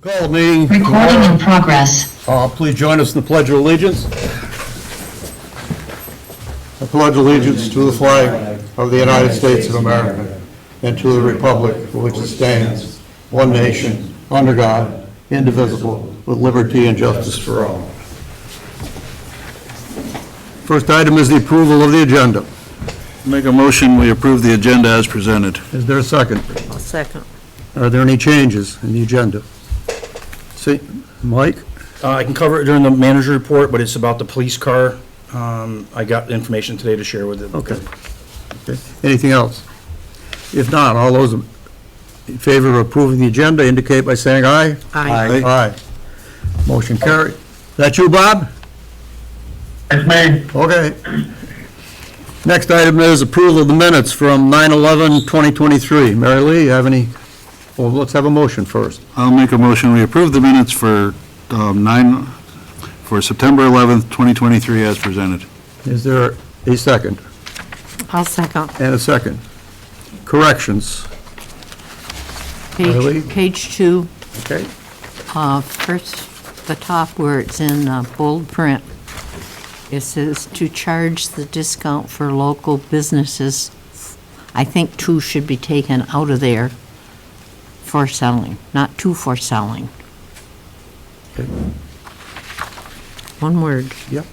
Call the meeting. Recording in progress. Please join us in the Pledge of Allegiance. I pledge allegiance to the flag of the United States of America and to the republic for which it stands, one nation, under God, indivisible, with liberty and justice for all. First item is the approval of the agenda. Make a motion, we approve the agenda as presented. Is there a second? I'll second. Are there any changes in the agenda? See, Mike? I can cover it during the manager report, but it's about the police car. I got information today to share with it. Okay. Anything else? If not, all those in favor of approving the agenda indicate by saying aye. Aye. Aye. Motion carried. That you, Bob? It's me. Okay. Next item is approval of the minutes from 9/11/2023. Mary Lee, you have any? Well, let's have a motion first. I'll make a motion, we approve the minutes for September 11th, 2023 as presented. Is there a second? I'll second. And a second. Corrections. Really? Page 2, Okay. first, the top where it's in bold print. It says to charge the discount for local businesses. I think "to" should be taken out of there for selling, not "to" for selling. Okay. One word. Yep.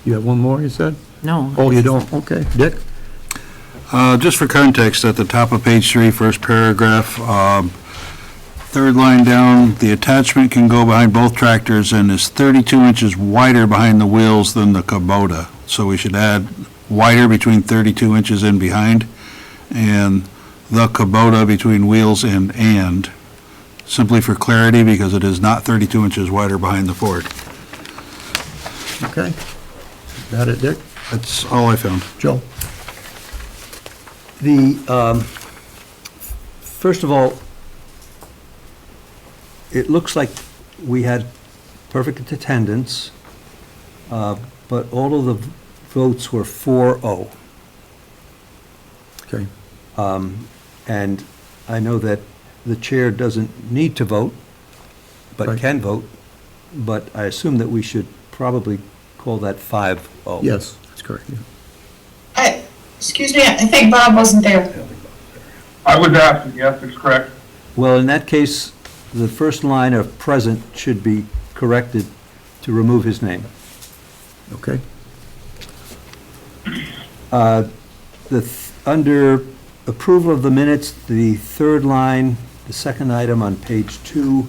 You have one more, you said? No. Oh, you don't? Okay. Dick? Just for context, at the top of page 3, first paragraph, third line down, the attachment can go behind both tractors and is 32 inches wider behind the wheels than the Kubota. So we should add wider between 32 inches and behind, and the Kubota between wheels and, simply for clarity, because it is not 32 inches wider behind the Ford. Okay. Got it, Dick? That's all I found. Joe? First of all, it looks like we had perfect attendance, but all of the votes were 4-0. Okay. And I know that the chair doesn't need to vote, but Right. can vote, but I assume that we should probably call that 5-0. Yes, that's correct. Yeah. Excuse me, I think Bob wasn't there. I was absent, yes, that's correct. Well, in that case, the first line of present should be corrected to remove his name. Okay. Under approval of the minutes, the third line, the second item on page 2,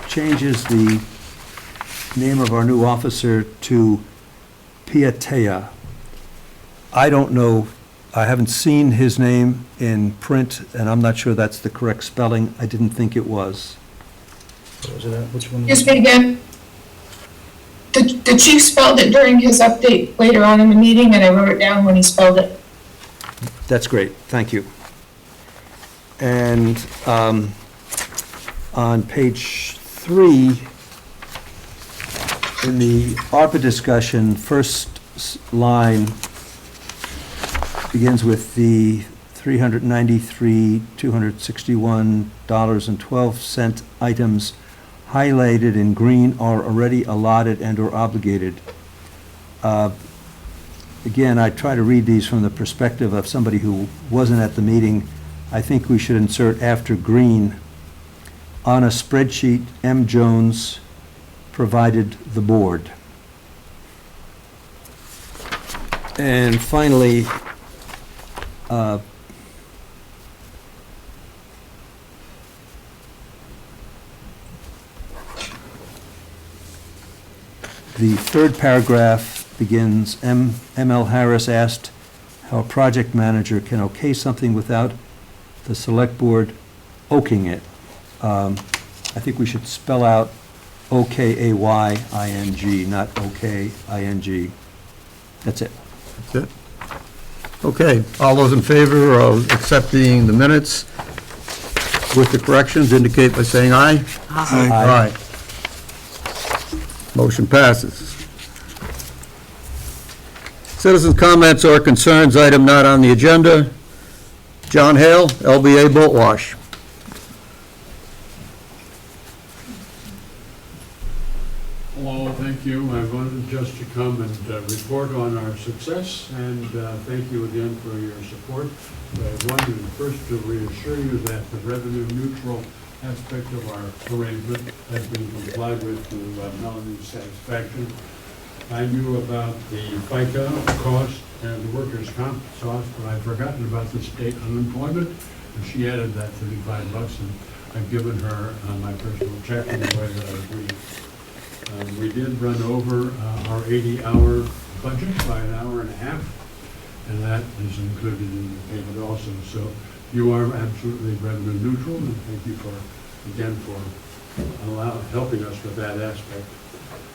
changes the name of our new officer to Piatea. I don't know, I haven't seen his name in print, and I'm not sure that's the correct spelling. I didn't think it was. What was it at? Which one? Excuse me again. The chief spelled it during his update later on in the meeting, and I wrote it down when he spelled it. That's great, thank you. And on page 3, in the ARPA discussion, first line begins with the $393,261.12 items highlighted in green are already allotted and/or obligated. Again, I try to read these from the perspective of somebody who wasn't at the meeting. I think we should insert after green, on a spreadsheet, M. Jones provided the board. And finally, the third paragraph begins, M.L. Harris asked how a project manager can okay something without the select board oking it. I think we should spell out O-K-A-Y-I-N-G, not O-K-I-N-G. That's it. That's it. Okay, all those in favor of accepting the minutes with the corrections indicate by saying aye. Aye. Aye. Motion passes. Citizens' comments or concerns, item not on the agenda. John Hale, LBA Boat Wash. Hello, thank you. I wanted just to come and report on our success, and thank you again for your support. I wanted first to reassure you that the revenue neutral aspect of our arrangement has been complied with to Melanie's satisfaction. I knew about the FICA cost and the workers' comp cost, but I'd forgotten about the state unemployment, and she added that $35, and I've given her my personal check in the way that I agreed. We did run over our 80-hour budget by an hour and a half, and that is included in the payment also. So you are absolutely revenue neutral, and thank you again for helping us with that aspect.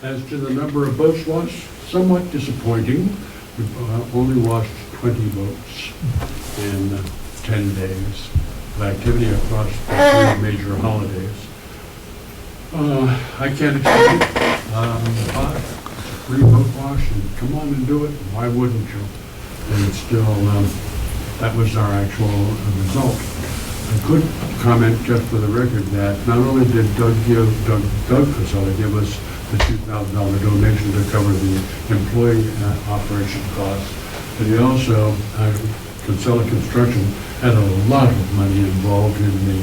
As to the number of boats washed, somewhat disappointing. We've only washed 20 boats in 10 days of activity across the 3 major holidays. I can't explain it. But it's a free boat wash, and come on and do it. Why wouldn't you? And it's still, that was our actual result. I could comment just for the record that not only did Doug Facility give us the $2,000 donation to cover the employee operation costs, but he also, Casella Construction had a lot of money involved in the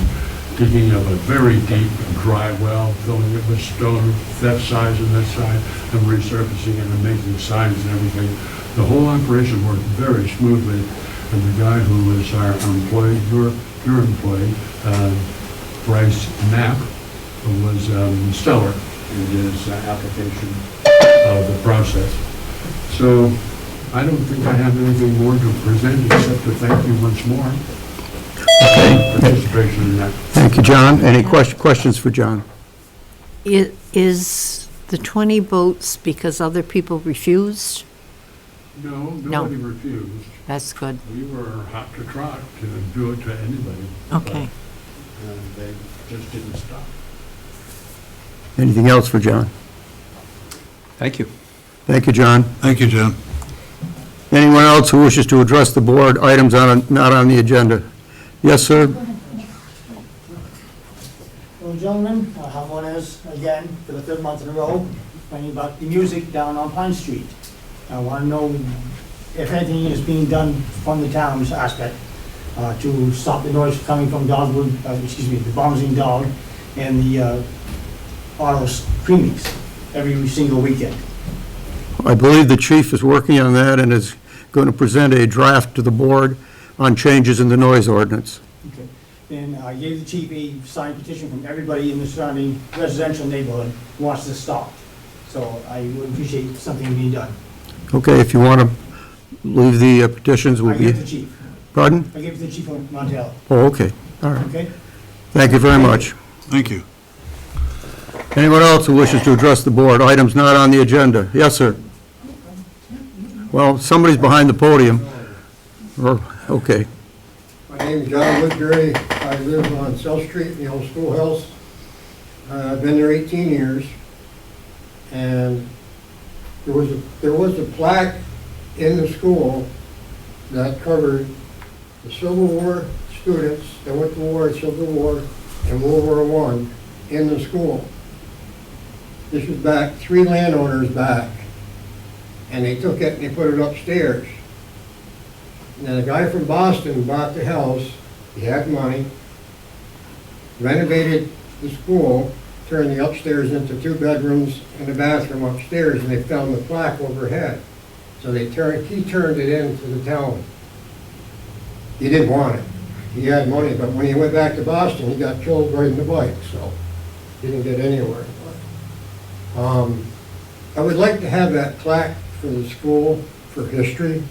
digging of a very deep dry well, filling it with stone, that size and that size, and resurfacing it and making signs and everything. The whole operation worked very smoothly, and the guy who was our employee, your employee, Bryce Knapp, was stellar in his application of the process. So I don't think I have anything more to present except to thank you once more. Participation in that. Thank you, John. Any questions for John? Is the 20 boats because other people refused? No, nobody refused. That's good. We were hot to trot to do it to anybody. Okay. But, they just didn't stop. Anything else for John? Thank you. Thank you, John. Thank you, John. Anyone else who wishes to address the board, items not on the agenda? Yes, sir. Well, gentlemen, how one is, again, for the 3rd month in a row, complaining about the music down on Pine Street. I want to know if anything is being done from the town's aspect to stop the noise coming from Dogwood, the Bombsing Dog and the auto screamings every single weekend. I believe the chief is working on that and is going to present a draft to the board on changes in the noise ordinance. Okay. And I gave the chief a signed petition from everybody in the surrounding residential neighborhood who wants this stopped. So I would appreciate something being done. Okay, if you want to leave the petitions, I we'll gave it be... to the chief. Pardon? I gave it to the chief of Montel. Oh, okay. All right. Okay? Thank you very much. Thank you. Anyone else who wishes to address the board, items not on the agenda? Yes, sir. Well, somebody's behind the podium. Okay. My name is John Woodbury. I live on South Street in the old schoolhouse. I've been there 18 years. And there was a plaque in the school that covered the Civil War students that went to war, Civil War, and World War I in the school. This was back 3 landowners back. And they took it and they put it upstairs. And a guy from Boston bought the house, he had money, renovated the school, turned the upstairs into 2 bedrooms and a bathroom upstairs, and they found the plaque overhead. So he turned it into the town. He didn't want it. He had money, but when he went back to Boston, he got killed riding the bike, so he didn't get anywhere. I would like to have that plaque for the school for history.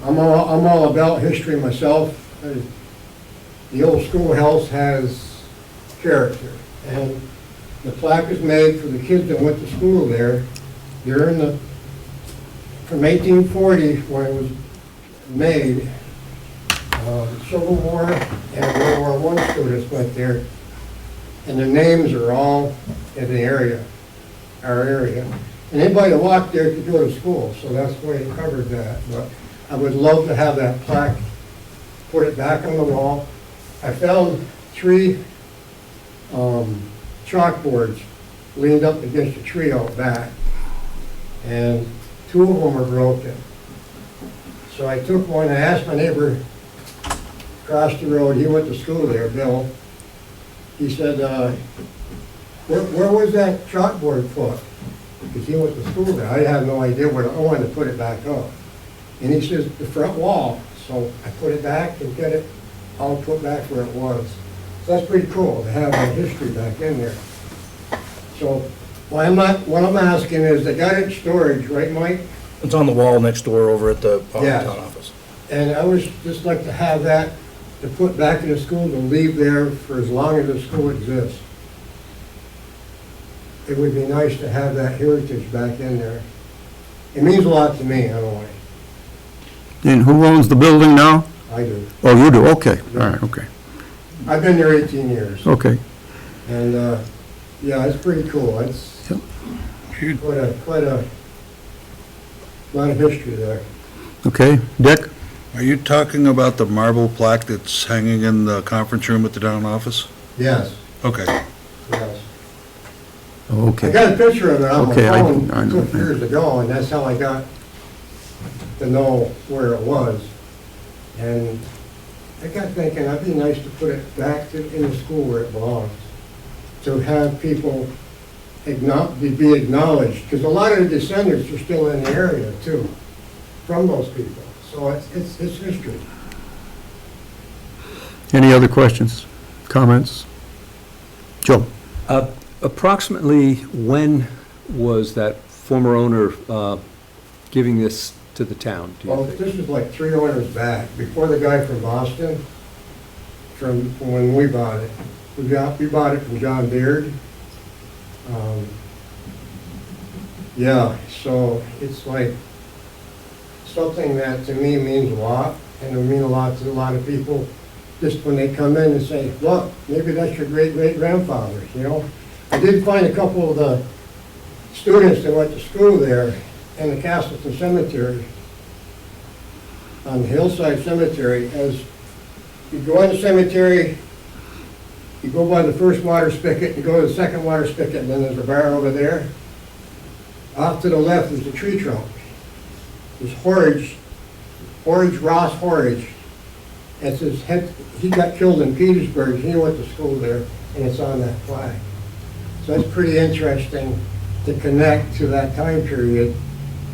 I'm all about history myself. The old schoolhouse has character, and the plaque is made for the kids that went to school there during from 1840 when it was made. Civil War and World War I students went there, and their names are all in the area. our area. And anybody that walked there could go to school, so that's why it covered that. But I would love to have that plaque, put it back on the wall. I found 3 chalkboards leaned up against a tree out back, and 2 of them are broken. So I took one, I asked my neighbor across the road, he went to school there, Bill. He said, where was that chalkboard put? Because he went to school there. I had no idea where I wanted to put it back up. And he says, the front wall. So I put it back and get it all put back where it was. So that's pretty cool to have that history back in there. So what I'm asking is, they got it in storage, right, Mike? It's on the wall next door over at the Yes. town office. And I was just like to have that to put back in the school, to leave there for as long as the school exists. It would be nice to have that heritage back in there. It means a lot to me, anyway. And who owns the building now? I do. Oh, you do, okay, all right, okay, I've been there 18 years. okay. And, yeah, it's pretty cool. It's Yep. quite a lot of history there. Okay, Dick? Are you talking about the marble plaque that's hanging in the conference room at the town office? Yes, Okay. yes. I Okay, got a picture of it on my Okay, I phone know. 2 years ago, and that's how I got to know where it was. And I got thinking, it'd be nice to put it back in the school where it belongs, to have people be acknowledged, because a lot of the descendants are still in the area too, from those people. So it's history. any other questions, comments? Joe? Approximately when was that former owner giving this to the town, do Well, you think? this is like 3 owners back, before the guy from Boston, from when we bought it. We bought it from John Beard. Yeah, so it's like something that to me means a lot, and it means a lot to a lot of people, just when they come in and say, look, maybe that's your great-great-grandfather's, you know? I did find a couple of the students that went to school there in the Castleton Cemetery, on the Hillside Cemetery. As you go in the cemetery, you go by the first water spigot, you go to the second water spigot, and then there's a bar over there. Off to the left is the tree trunk. There's Ross Horridge. It says, he got killed in Petersburg, he went to school there, and it's on that flag. So that's pretty interesting to connect to that time period.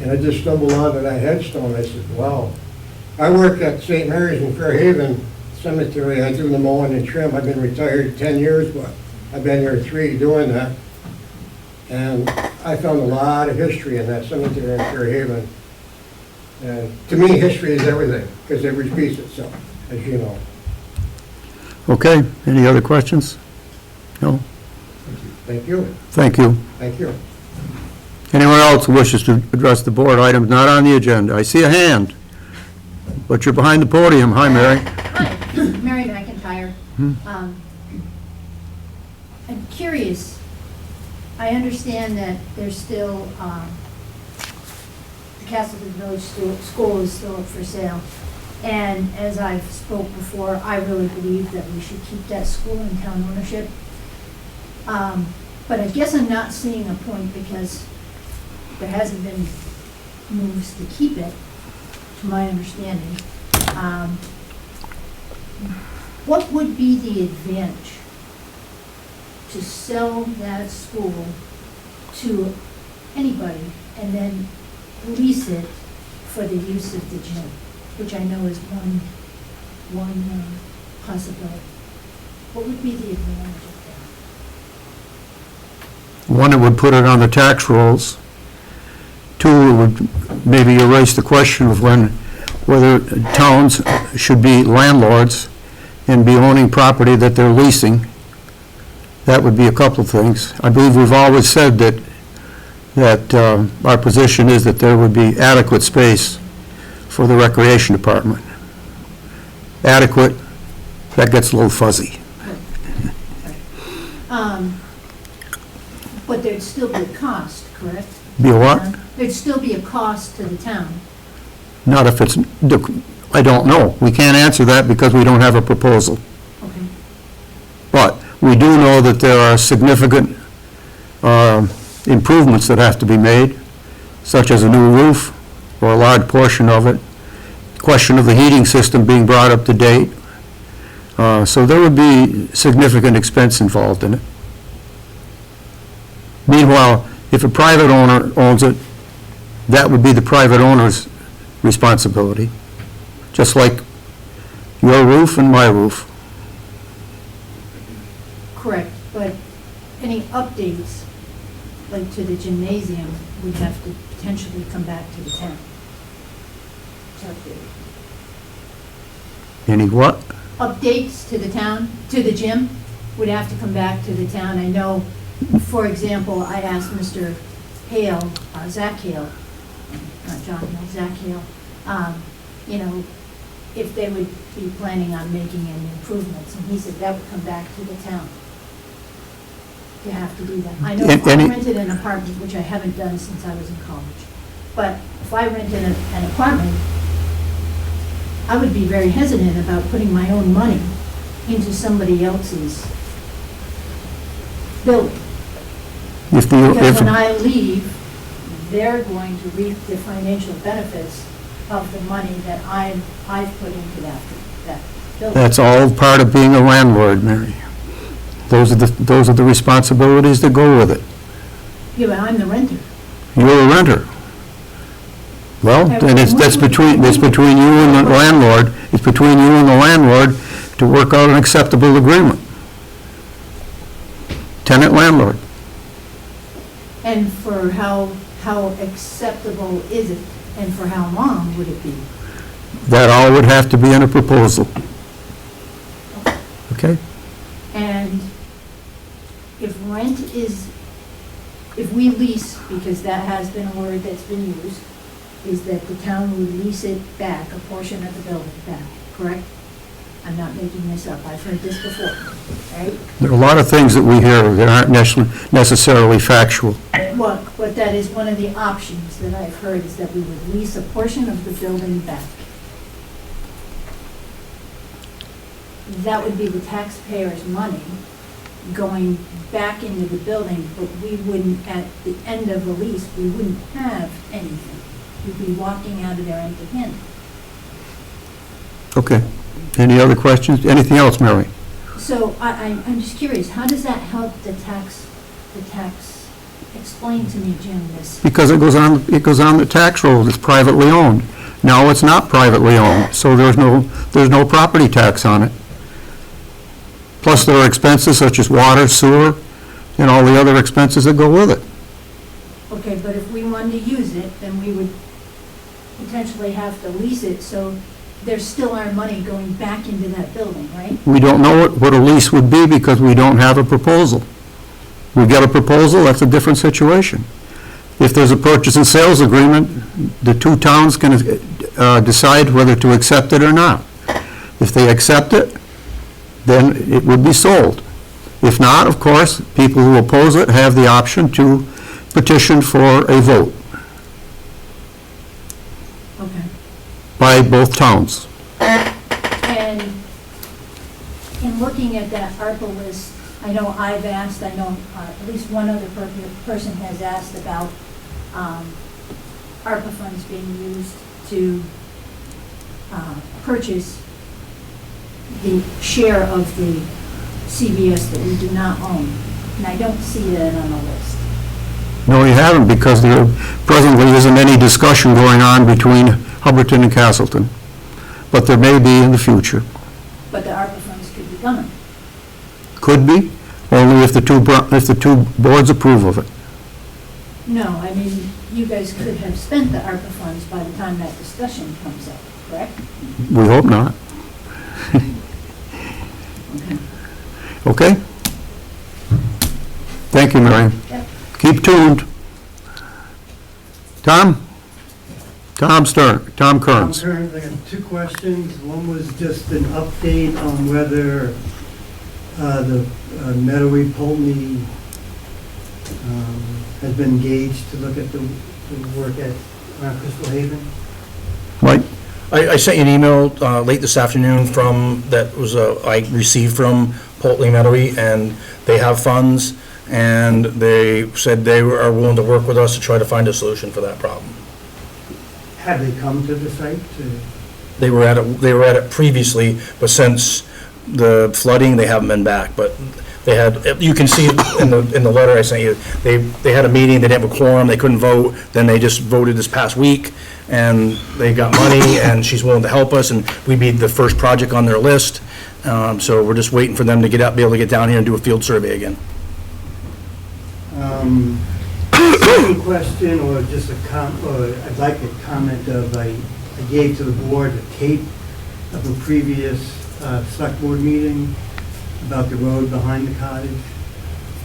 And I just stumbled onto that headstone. I said, wow. I work at St. Mary's in Fairhaven Cemetery. I do the mowing and trim. I've been retired 10 years, but I've been here 3 doing that. And I found a lot of history in that cemetery in Fairhaven. And to me, history is everything, because it repeats itself, as you know. Okay, any other questions? No? Thank you. Thank you. Thank you. Anyone else who wishes to address the board, items not on the agenda? I see a hand, but you're behind the podium. Hi, Mary. Hi, Mary McIntyre. I'm curious, I understand that there's still, the Castleton Village School is still up for sale. And as I've spoke before, I really believe that we should keep that school in town ownership. But I guess I'm not seeing a point, because there hasn't been moves to keep it, to my understanding. What would be the advantage to sell that school to anybody and then lease it for the use of the gym, which I know is one possibility? What would be the advantage of that? One, it would put it on the tax rolls. 2, it would maybe erase the question of whether towns should be landlords and be owning property that they're leasing. That would be a couple of things. I believe we've always said that our position is that there would be adequate space for the recreation department. Adequate, that gets a little fuzzy. But there'd still be a cost, correct? Be a what? There'd still be a cost to the town. Not if it's, I don't know. We can't answer that because we don't have a proposal. Okay. But we do know that there are significant improvements that have to be made, such as a new roof or a large portion of it, question of the heating system being brought up to date. So there would be significant expense involved in it. Meanwhile, if a private owner owns it, that would be the private owner's responsibility, just like your roof and my roof. Correct, but any updates, like to the gymnasium, would have to potentially come back to the town. To update. Any what? Updates to the town, to the gym, would have to come back to the town. I know, for example, I asked Mr. Hale, Zach Hale, not John Hale, Zach Hale, you know, if they would be planning on making any improvements, and he said that would come back to the town. You have to do that. I know if I rented an apartment, which I haven't done since I was in college, but if I rented an apartment, I would be very hesitant about putting my own money into somebody else's building. Because when I leave, they're going to reap the financial benefits of the money that I've put into that building. That's all part of being a landlord, Mary. Those are the responsibilities that go with it. Yeah, but I'm the renter. You're a renter. Well, then that's between you and the landlord. It's between you and the landlord to work out an acceptable agreement. Tenant landlord. And for how acceptable is it, and for how long would it be? That all would have to be in a proposal. Okay? And if we lease, because that has been a word that's been used, is that the town would lease it back, a portion of the building back, correct? I'm not making this up, I've heard this before, right? There are a lot of things that we hear that aren't necessarily factual. Look, but that is one of the options that I've heard, is that we would lease a portion of the building back. That would be the taxpayers' money going back into the building, but we wouldn't, at the end of the lease, we wouldn't have anything. We'd be walking out of there empty-handed. Okay. Any other questions? Anything else, Mary? So I'm just curious, how does that help the tax, explain to me, Jim, this. Because it goes on the tax roll. It's privately owned. Now it's not privately owned, so there's no property tax on it. Plus there are expenses such as water, sewer, and all the other expenses that go with it. Okay, but if we wanted to use it, then we would potentially have to lease it, so there's still our money going back into that building, right? We don't know what a lease would be because we don't have a proposal. We get a proposal, that's a different situation. If there's a purchase and sales agreement, the two towns can decide whether to accept it or not. If they accept it, then it would be sold. If not, of course, people who oppose it have the option to petition for a vote Okay. by both towns. And in looking at that ARPA list, I know I've asked, I know at least one other person has asked about ARPA funds being used to purchase the share of the CBS that we do not own. And I don't see that on the list. No, you haven't, because there presently isn't any discussion going on between Hubbardton and Castleton. But there may be in the future. But the ARPA funds could be coming. Could be, only if the two boards approve of it. No, I mean, you guys could have spent the ARPA funds by the time that discussion comes up, correct? We hope not. Okay? Thank you, Mary. Yep. Keep tuned. Tom? Tom Kearns. I got two questions. One was just an update on whether the Meadowy Pulteney has been engaged to look at the work at Crystal Haven. Mike? I sent you an email late this afternoon I received from Poltley Meadowy, and they have funds, and they said they are willing to work with us to try to find a solution for that problem. Have they come to the site to? They were at it previously, but since the flooding, they haven't been back. But they had, you can see in the letter I sent you, they had a meeting, they didn't have a quorum, they couldn't vote, then they just voted this past week, and they got money, and she's willing to help us, and we'd be the first project on their list. So we're just waiting for them to be able to get down here and do a field survey again. Second question, or just I'd like a comment of, I gave to the board a tape of a previous select board meeting about the road behind the cottage.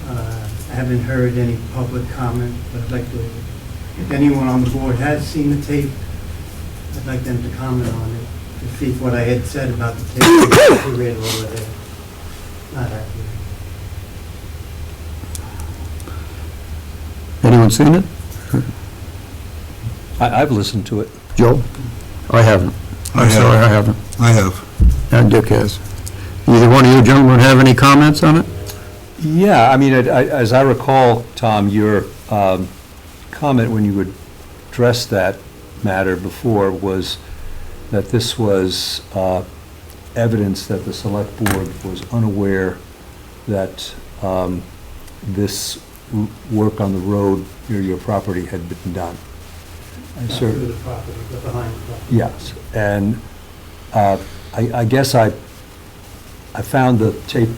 I haven't heard any public comment, but I'd like to, if anyone on the board has seen the tape, I'd like them to comment on it, to see if what I had said about the tape is read over there. Not accurate. Anyone seen it? I've listened to it. Joe? I haven't. I I'm have. sorry, I haven't. I have. And Dick has. Either one of you gentlemen have any comments on it? Yeah, I mean, as I recall, Tom, your comment when you addressed that matter before was that this was evidence that the select board was unaware that this work on the road near your property had been done. Not through the property, but behind the property. Yes, and I guess I found the tape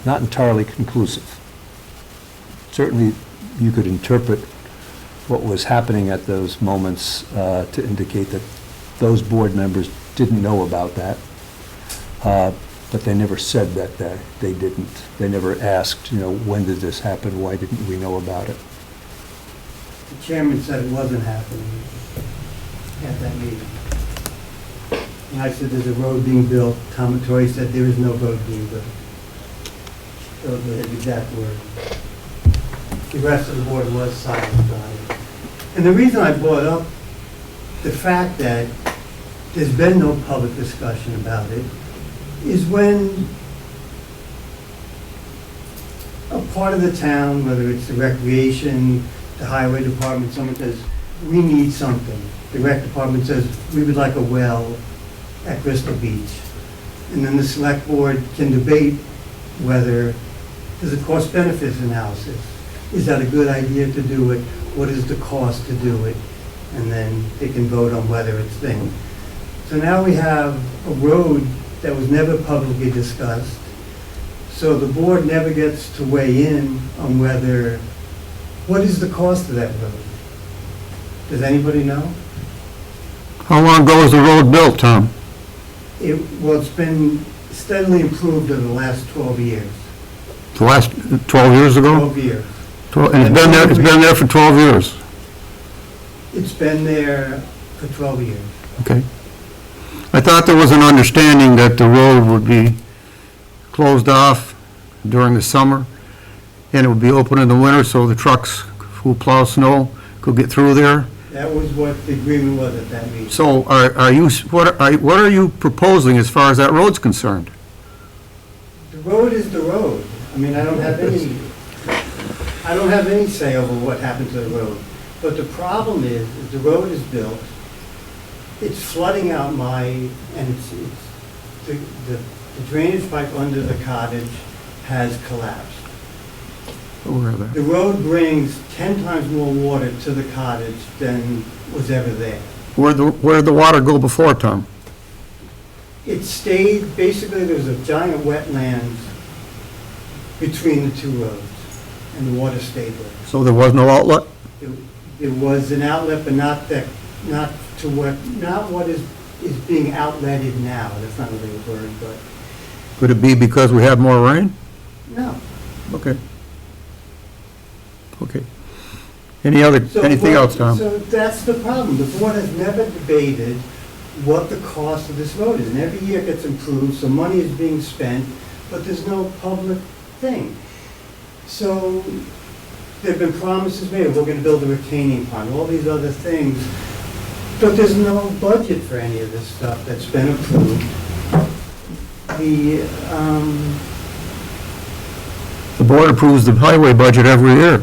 not entirely conclusive. Certainly, you could interpret what was happening at those moments to indicate that those board members didn't know about that, but they never said that they didn't. They never asked, when did this happen? Why didn't we know about it? The chairman said it wasn't happening at that meeting. And I said, there's a road being built. Tom Toy said there is no road being built. Those were his exact words. The rest of the board was silent on it. And the reason I brought up the fact that there's been no public discussion about it is when a part of the town, whether it's the recreation, the highway department, someone says, we need something. The rec department says, we would like a well at Bristol Beach. And then the select board can debate whether there's a cost-benefits analysis. Is that a good idea to do it? What is the cost to do it? And then they can vote on whether it's thing. So now we have a road that was never publicly discussed. So the board never gets to weigh in on what is the cost of that road? Does anybody know? How long ago was the road built, Tom? It's been steadily improved over the last 12 years. The last 12 years ago? 12 years. And it's been there for 12 years? It's been there for 12 years. Okay. I thought there was an understanding that the road would be closed off during the summer, and it would be open in the winter so the trucks who plow snow could get through there. That was what the agreement was at that meeting. So what are you proposing as far as that road's concerned? The road is the road. I mean, I don't have any say over what happened to the road. But the problem is the road is built, it's flooding out and the drainage pipe under the cottage has collapsed. Where are they? The road brings 10 times more water to the cottage than was ever there. Where'd the water go before, Tom? It stayed, basically there was a giant wetland between the two roads, and the water stayed there. So there was no outlet? It was an outlet, but not what is being outletted now. That's not really a word, but Could it be because we had more rain? no. Okay. Okay. Anything else, Tom? So that's the problem. The board has never debated what the cost of this road is. And every year it gets improved, so money is being spent, but there's no public thing. So there've been promises made, we're gonna build a retaining pond, all these other things, but there's no budget for any of this stuff that's been approved. The board approves the highway budget every year.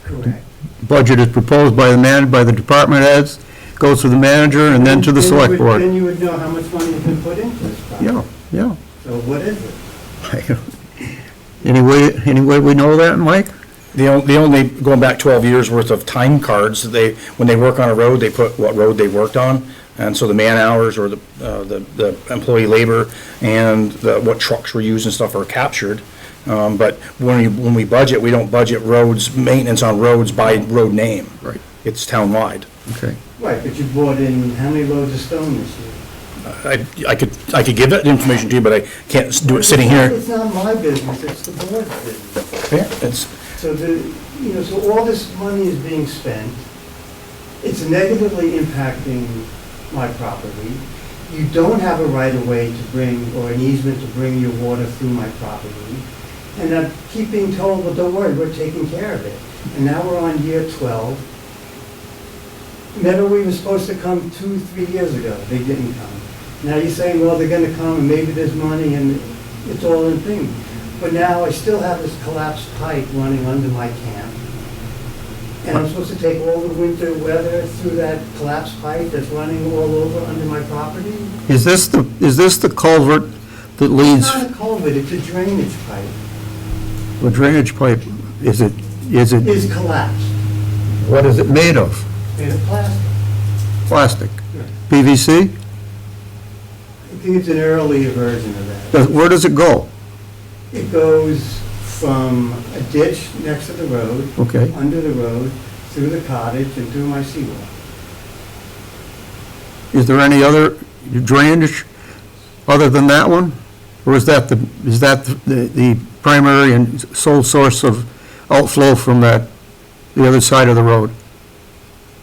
Correct. Budget is proposed by the department heads, goes to the manager, and then to the select board. Then you would know how much money has been put into this project. Yeah. So what is it? Any way we know that, Mike? The only, going back 12 years worth of time cards, when they work on a road, they put what road they worked on, and so the man hours or the employee labor and what trucks were used and stuff are captured. But when we budget, we don't budget roads, maintenance on roads by road name. Right. It's townwide. Okay. Right, but you brought in how many loads of stone this year? I could give that information to you, but I can't do it sitting here. It's not my business, it's the board's business. Yeah, it's, So so all this money is being spent, it's negatively impacting my property. You don't have a right of way to bring, or an easement to bring your water through my property. And I keep being told, well, don't worry, we're taking care of it. And now we're on year 12. Meadowee was supposed to come 2-3 years ago, they didn't come. Now you're saying, well, they're gonna come and maybe there's money and it's all in thing. But now I still have this collapsed pipe running under my camp. And I'm supposed to take all the winter weather through that collapsed pipe that's running all over under my property? Is this the culvert that It's leads, not a culvert, it's a drainage pipe. the drainage pipe, is it, It's collapsed, what is it made of? made of plastic. Plastic? Yeah. PVC? I think it's an earlier version of that. Where does it go? It goes from a ditch next to the road, Okay. under the road, through the cottage, and through my seawall. Is there any other drainage other than that one? Or is that the primary and sole source of outflow from the other side of the road?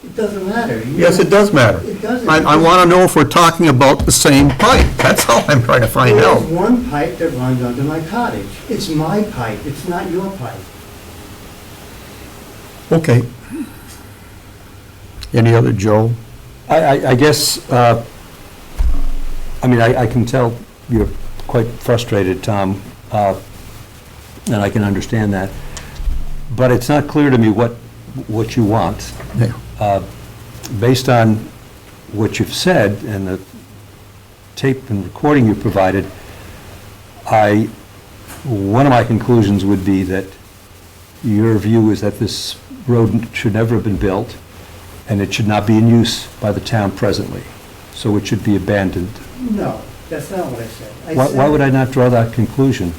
It doesn't matter. Yes, it does matter. It doesn't. I want to know if we're talking about the same pipe. That's all I'm trying to find out. There's one pipe that runs under my cottage. It's my pipe, it's not your pipe. Okay. Any other, Joe? I guess, I mean, I can tell you're quite frustrated, Tom, and I can understand that. But it's not clear to me what you want. Yeah. Based on what you've said and the tape and recording you provided, one of my conclusions would be that your view is that this road should never have been built, and it should not be in use by the town presently, so it should be abandoned. No, that's not what I said. Why would I not draw that conclusion?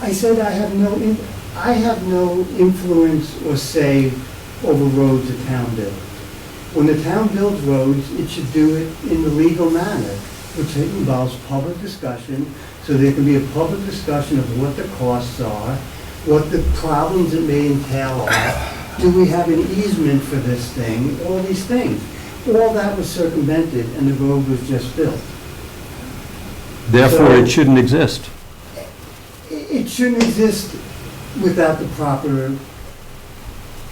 I said I have no influence or say over roads the town builds. When the town builds roads, it should do it in the legal manner, which involves public discussion, so there can be a public discussion of what the costs are, what the problems it may entail are, do we have an easement for this thing, all these things. All that was circumvented and the road was just built. Therefore, it shouldn't exist. It shouldn't exist without the proper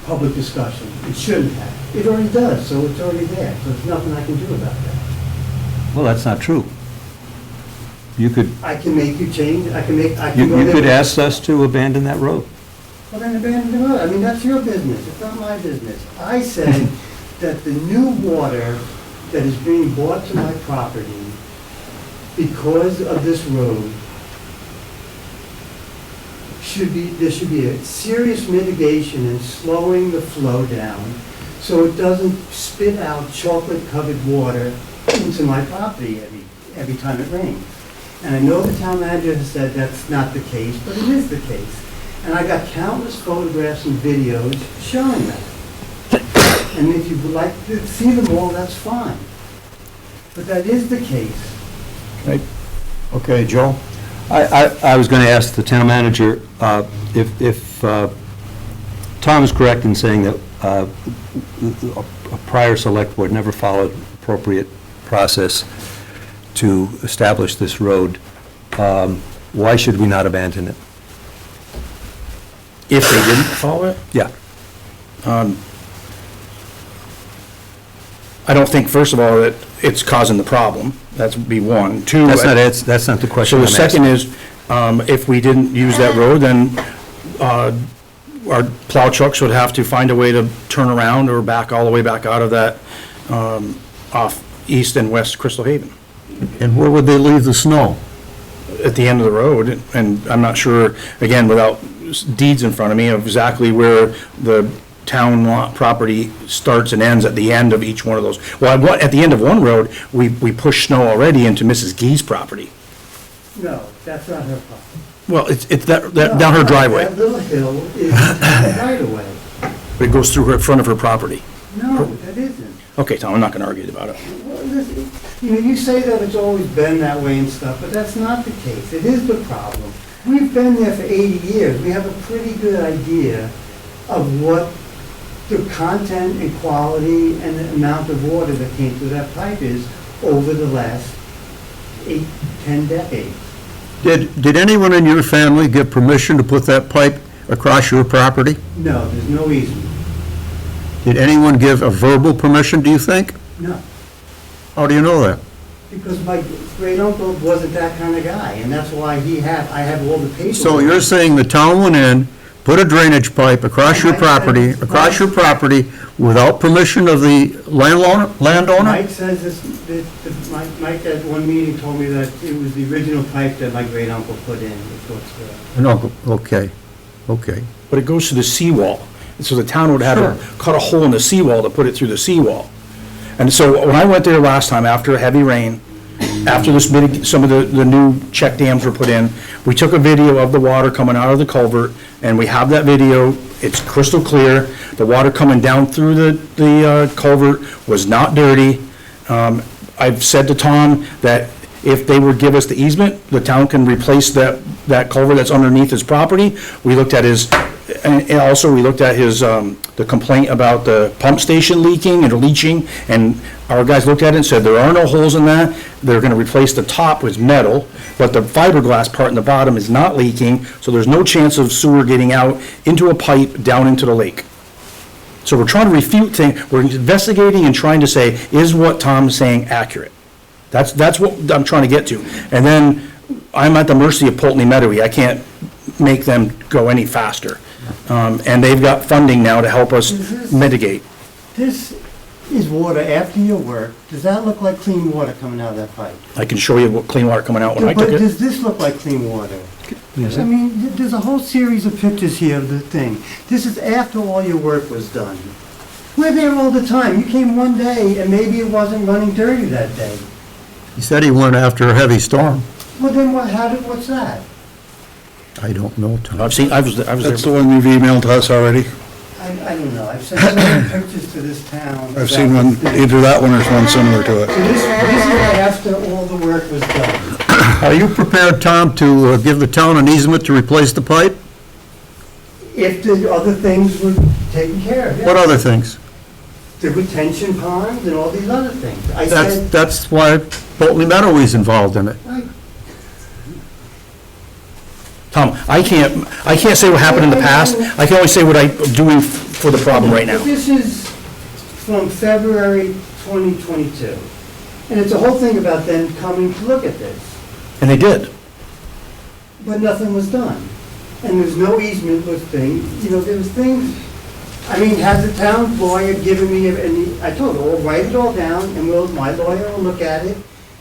public discussion. It shouldn't have. It already does, so it's already there, so there's nothing I can do about that. Well, that's not true. You could, I can make you change, I can you go there. could ask us to abandon that road. Well, then abandon the road. I mean, that's your business, it's not my business. I said that the new water that is being brought to my property because of this road there should be a serious mitigation in slowing the flow down so it doesn't spit out chocolate-covered water into my property every time it rains. And I know the town manager has said that's not the case, but it is the case. And I got countless photographs and videos showing that. And if you would like to see them all, that's fine. But that is the case. Okay, Joe? I was going to ask the town manager if Tom is correct in saying that a prior select board never followed appropriate process to establish this road. Why should we not abandon it? If they didn't follow it? Yeah. I don't think, first of all, that it's causing the problem. That's be one. Two. That's not it, that's not the question So I'm the second asking. is, if we didn't use that road, then our plow trucks would have to find a way to turn around or back all the way back out of that, off East and West Crystal Haven, And where would they leave the snow? at the end of the road. And I'm not sure, again, without deeds in front of me, of exactly where the town lot property starts and ends at the end of each one of those. Well, at the end of one road, we push snow already into Mrs. Gee's property. No, that's not her problem. Well, it's that down her driveway, That little hill is right away. but it goes through her, front of her property. No, that isn't. Okay, Tom, I'm not gonna argue about it. Well, you know, you say that it's always been that way and stuff, but that's not the case. It is the problem. We've been there for 80 years. We have a pretty good idea of what the content and quality and the amount of water that came through that pipe is over the last 8, 10 decades. Did anyone in your family get permission to put that pipe across your property? No, there's no easement. Did anyone give a verbal permission, do you think? No, How do you know that? because my great uncle wasn't that kind of guy, and that's why I have all the paperwork. So you're saying the town went in, put a drainage pipe across your property, without permission of the landowner? Mike says this, Mike at one meeting told me that it was the original pipe that my great uncle put in. It's what's there. No, okay, okay. But it goes to the seawall, and so the town would have to cut a hole in the seawall to put it through the seawall. And so when I went there last time, after a heavy rain, after some of the new check dams were put in, we took a video of the water coming out of the culvert, and we have that video. It's crystal clear. The water coming down through the culvert was not dirty. I've said to Tom that if they would give us the easement, the town can replace that culvert that's underneath his property. We looked at his, and also we looked at his, the complaint about the pump station leaking and leaching, and our guys looked at it and said, there are no holes in that. They're gonna replace the top with metal, but the fiberglass part in the bottom is not leaking, so there's no chance of sewer getting out into a pipe down into the lake. So we're trying to refute things, we're investigating and trying to say, is what Tom's saying accurate? That's what I'm trying to get to. And then I'm at the mercy of Pulteney Meadowy. I can't make them go any faster. And they've got funding now to help us mitigate. This is water after your work. Does that look like clean water coming out of that pipe? I can show you what clean water coming out when I But took it. does this look like clean water? I mean, there's a whole series of pictures here of the thing. This is after all your work was done. We're there all the time. You came one day and maybe it wasn't running dirty that day. He said he went after a heavy storm. Well, then what's that? I don't know, Tom. I was there. That's the one you've emailed to us already? I don't know. I've sent so many pictures to this town. I've seen one, either that one or one similar to it. So this is after all the work was done. Are you prepared, Tom, to give the town an easement to replace the pipe? If the other things were taken care of, yeah. What other things? The retention ponds and all these other things. I said, That's why Pulteney Meadowy's involved in it. Tom, I can't say what happened in the past. I can only say what I'm doing for the problem right now. This is from February 2022. And it's a whole thing about them coming to look at this. And they did. But nothing was done. And there's no easement with things, you know, there was things, I mean, has the town lawyer given me any, I told her, well, write it all down, and my lawyer will look at it,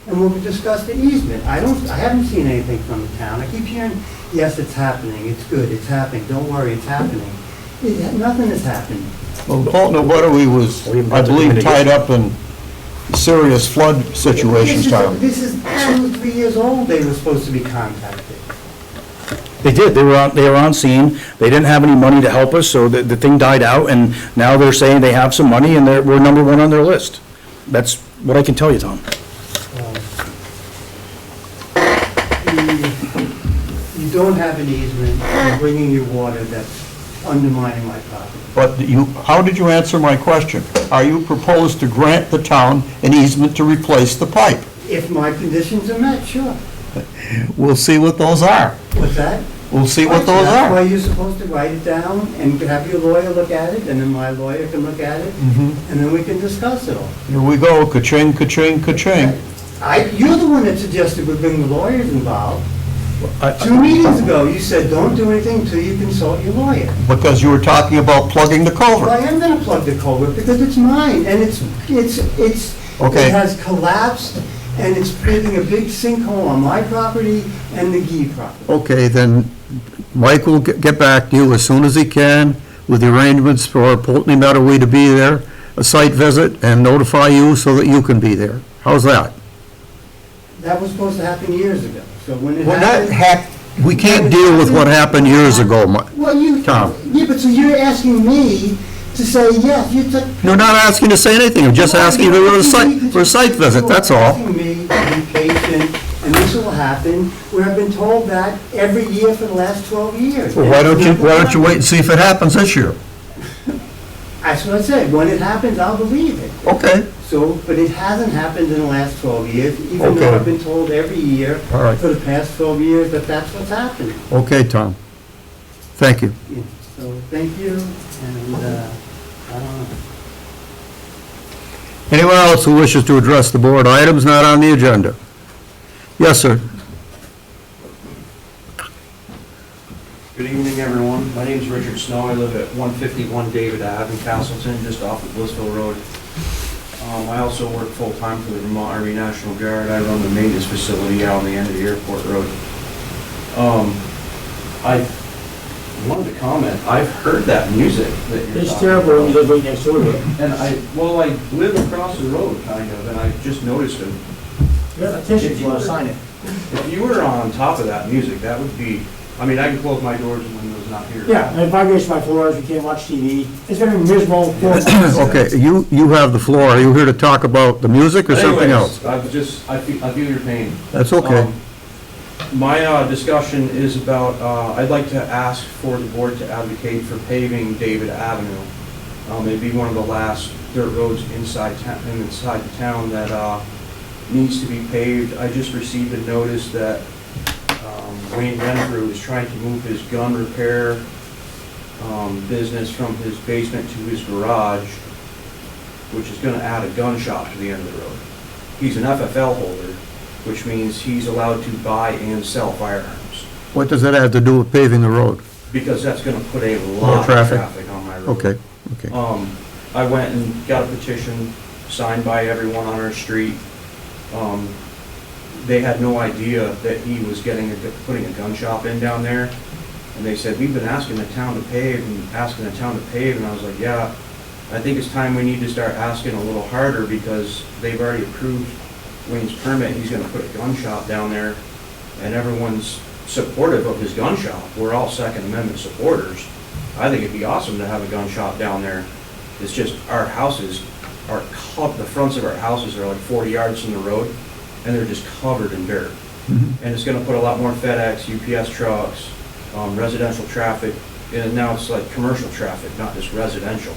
and we'll discuss the easement. I haven't seen anything from the town. I keep hearing, yes, it's happening, it's good, it's happening, don't worry, it's happening. Nothing has happened. Well, Pulteney Meadowy was, I believe, tied up in serious flood situations, Tom. This is 2 or 3 years old, they were supposed to be contacted. They did. They were on scene. They didn't have any money to help us, so the thing died out, and now they're saying they have some money, and we're number one on their list. That's what I can tell you, Tom. You don't have an easement, you're bringing your water that's undermining my property. But how did you answer my question? Are you proposed to grant the town an easement to replace the pipe? If my conditions are met, sure. We'll see what those are. What's that? We'll see what Right, those That's why are. you're supposed to write it down and have your lawyer look at it, and then my lawyer can look at it, and then we can discuss it all. Here we go, ka-ching, ka-ching, ka-ching. You're the one that suggested we bring the lawyers involved. I- 2 meetings ago, you said, don't do anything until you consult your lawyer. Because you were talking about plugging the Well, I culvert. am gonna plug the culvert because it's mine, and it Okay. has collapsed, and it's creating a big sinkhole on my property and the Gee property. Okay, then Mike will get back to you as soon as he can with the arrangements for Pulteney Meadowy to be there, a site visit, and notify you so that you can be there. How's that? That was supposed to happen years ago, so when it Well, that happened. we can't deal with what happened years ago, Well, you, Tom. yeah, but so you're asking me to say, yes, you took. You're not asking to say anything, I'm just asking you to go to for a site visit, that's all. You're asking me to be patient, and this will happen, where I've been told that every year for the last 12 years. Well, why don't you wait and see if it happens this year? That's what I said, when it happens, I'll believe it. Okay, So, but it hasn't happened in the last 12 years, even Okay. though I've been told every year all right, for the past 12 years that that's what's happening. okay, Tom. Thank you. Yeah, so, thank you, and, I don't know. Anyone else who wishes to address the board, items not on the agenda? Yes, sir. Good evening, everyone. My name is Richard Snow. I live at 151 David Ave in Castleton, just off of Blissville Road. I also work full-time for the Vermont Army National Guard. I run the maintenance facility out on the end of the airport road. I wanted to comment, I've heard that music that you're It's talking terrible when you about. live right next door to it. And I live across the road, kind of, and I just noticed it. You have a petition if you want to sign it. If you were on top of that music, that would be, I mean, I can close my doors and windows not here. Yeah, and it vibrates my floors, we can't watch TV. It's very miserable. Okay, you have the floor. Are you here to talk about the music or something else? Anyways, I feel your pain. That's okay. My discussion is about, I'd like to ask for the board to advocate for paving David Avenue. It'd be one of the last dirt roads inside the town that needs to be paved. I just received a notice that Wayne Renfrew is trying to move his gun repair business from his basement to his garage, which is gonna add a gun shop to the end of the road. He's an FFL holder, which means he's allowed to buy and sell firearms, What does that have to do with paving the road? because that's gonna put a More lot of traffic. traffic on my road. Okay, okay. I went and got a petition signed by everyone on our street. They had no idea that he was putting a gun shop in down there. And they said, we've been asking the town to pave and asking the town to pave. And I was like, yeah, I think it's time we need to start asking a little harder, because they've already approved Wayne's permit. He's gonna put a gun shop down there, and everyone's supportive of his gun shop. We're all Second Amendment supporters. I think it'd be awesome to have a gun shop down there. It's just our houses the fronts of our houses are like 40 yards from the road, and they're just covered in dirt. And it's gonna put a lot more FedEx, UPS trucks, residential traffic, and now it's like commercial traffic, not just residential.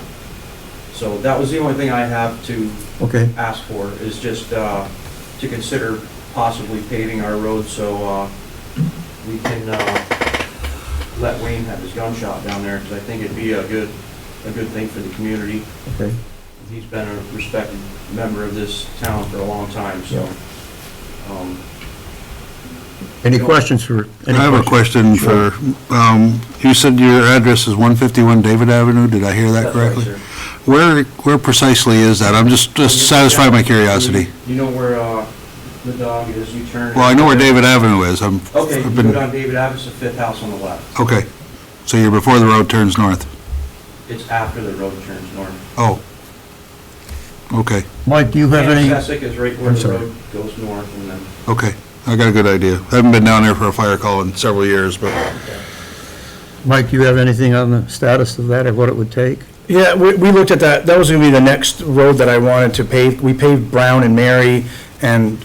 So that was the only thing I have to Okay. ask for, is just to consider possibly paving our road so we can let Wayne have his gun shop down there, because I think it'd be a good thing for the community. Okay. He's been a respected member of this town for a long time, so. Any questions for? I have a question for, you said your address is 151 David Avenue, did I hear that That's right, correctly? sir. Where precisely is that? I'm just satisfy my curiosity. You know where the dog is, you turn. Well, I know where David Avenue is, Okay, you I've go been, down David Ave, it's the fifth house on the left. okay. So you're before the road turns north? It's after the road turns north. Oh. Okay, Mike, do you have any? Cessick is right where I'm the sorry. road goes north, and then. okay. I got a good idea. I haven't been down there for a fire call in several years, but Mike, do you have anything on the status of that, or what it would take? Yeah, we looked at that. That was gonna be the next road that I wanted to pave. We paved Brown and Mary and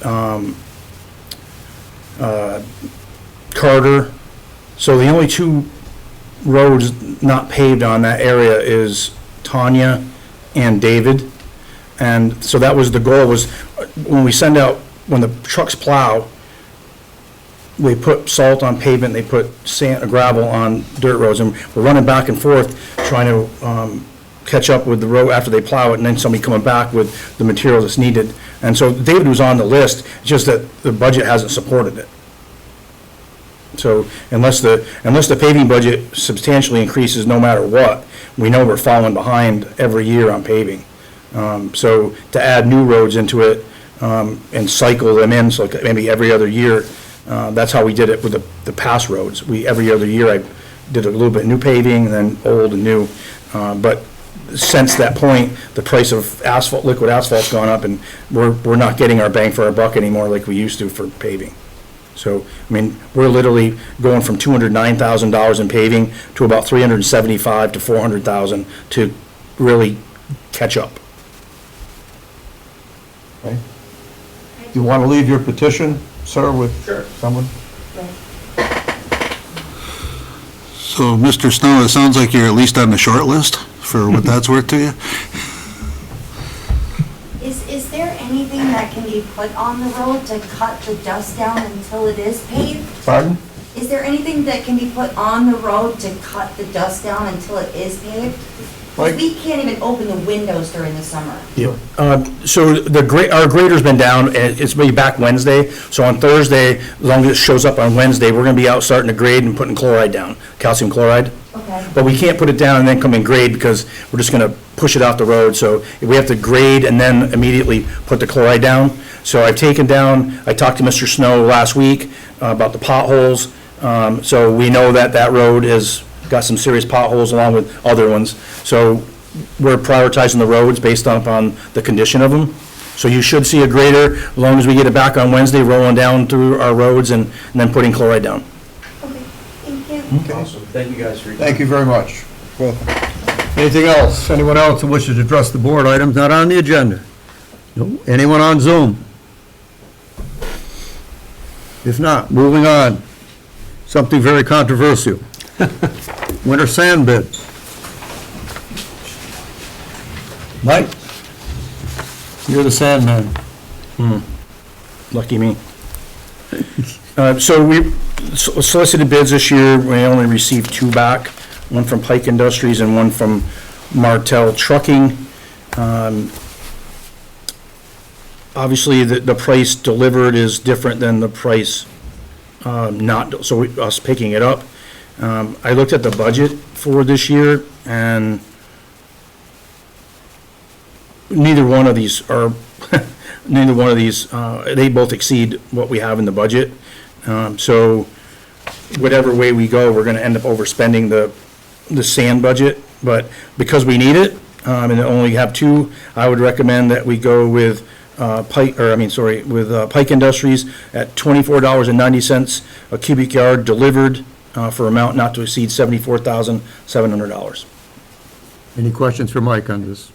Carter. So the only two roads not paved on that area is Tanya and David. And so that was the goal, was when we send out, when the trucks plow, they put salt on pavement, they put sand, gravel on dirt roads, and we're running back and forth trying to catch up with the road after they plow it, and then somebody coming back with the material that's needed. And so David was on the list, it's just that the budget hasn't supported it. So unless the paving budget substantially increases no matter what, we know we're falling behind every year on paving. So to add new roads into it and cycle them in, so maybe every other year, that's how we did it with the past roads. Every other year, I did a little bit new paving, and then old and new. But since that point, the price of asphalt, liquid asphalt's gone up, and we're not getting our bang for our buck anymore like we used to for paving. So, I mean, we're literally going from $209,000 in paving to about $375,000 to $400,000 to really catch up. Okay. You want to leave your petition, sir, with someone? So, Mr. Snow, it sounds like you're at least on the short list for what that's worth to you? Is there anything that can be put on the road to cut the dust down until it is paved? Pardon? Is there anything that can be put on the road to cut the dust down until it is paved? 'Cause we can't even open the windows during the summer. Yeah. So our grader's been down, and it's maybe back Wednesday. So on Thursday, as long as it shows up on Wednesday, we're gonna be out starting to grade and putting chloride down, calcium chloride. Okay. But we can't put it down and then come and grade because we're just gonna push it off the road. So we have to grade and then immediately put the chloride down. So I talked to Mr. Snow last week about the potholes. So we know that road has got some serious potholes along with other ones. So we're prioritizing the roads based upon the condition of them. So you should see a grader, as long as we get it back on Wednesday, rolling down through our roads and then putting chloride down. Okay, thank you. Okay. Awesome. Thank you guys for your Thank you very much. Welcome. Anything else? Anyone else who wishes to address the board items not on the agenda? No? Anyone on Zoom? If not, moving on. Something very controversial. Winter sand bid. Mike? You're the sandman. Lucky me. So we solicited bids this year. We only received 2 back, one from Pike Industries and one from Martell Trucking. Obviously, the price delivered is different than the price us picking it up. I looked at the budget for this year, and neither one of these, they both exceed what we have in the budget. So whatever way we go, we're gonna end up overspending the sand budget, but because we need it, and only have 2, I would recommend that we go with Pike Industries at $24.90 a cubic yard delivered, for amount not to exceed $74,700. Any questions for Mike on this?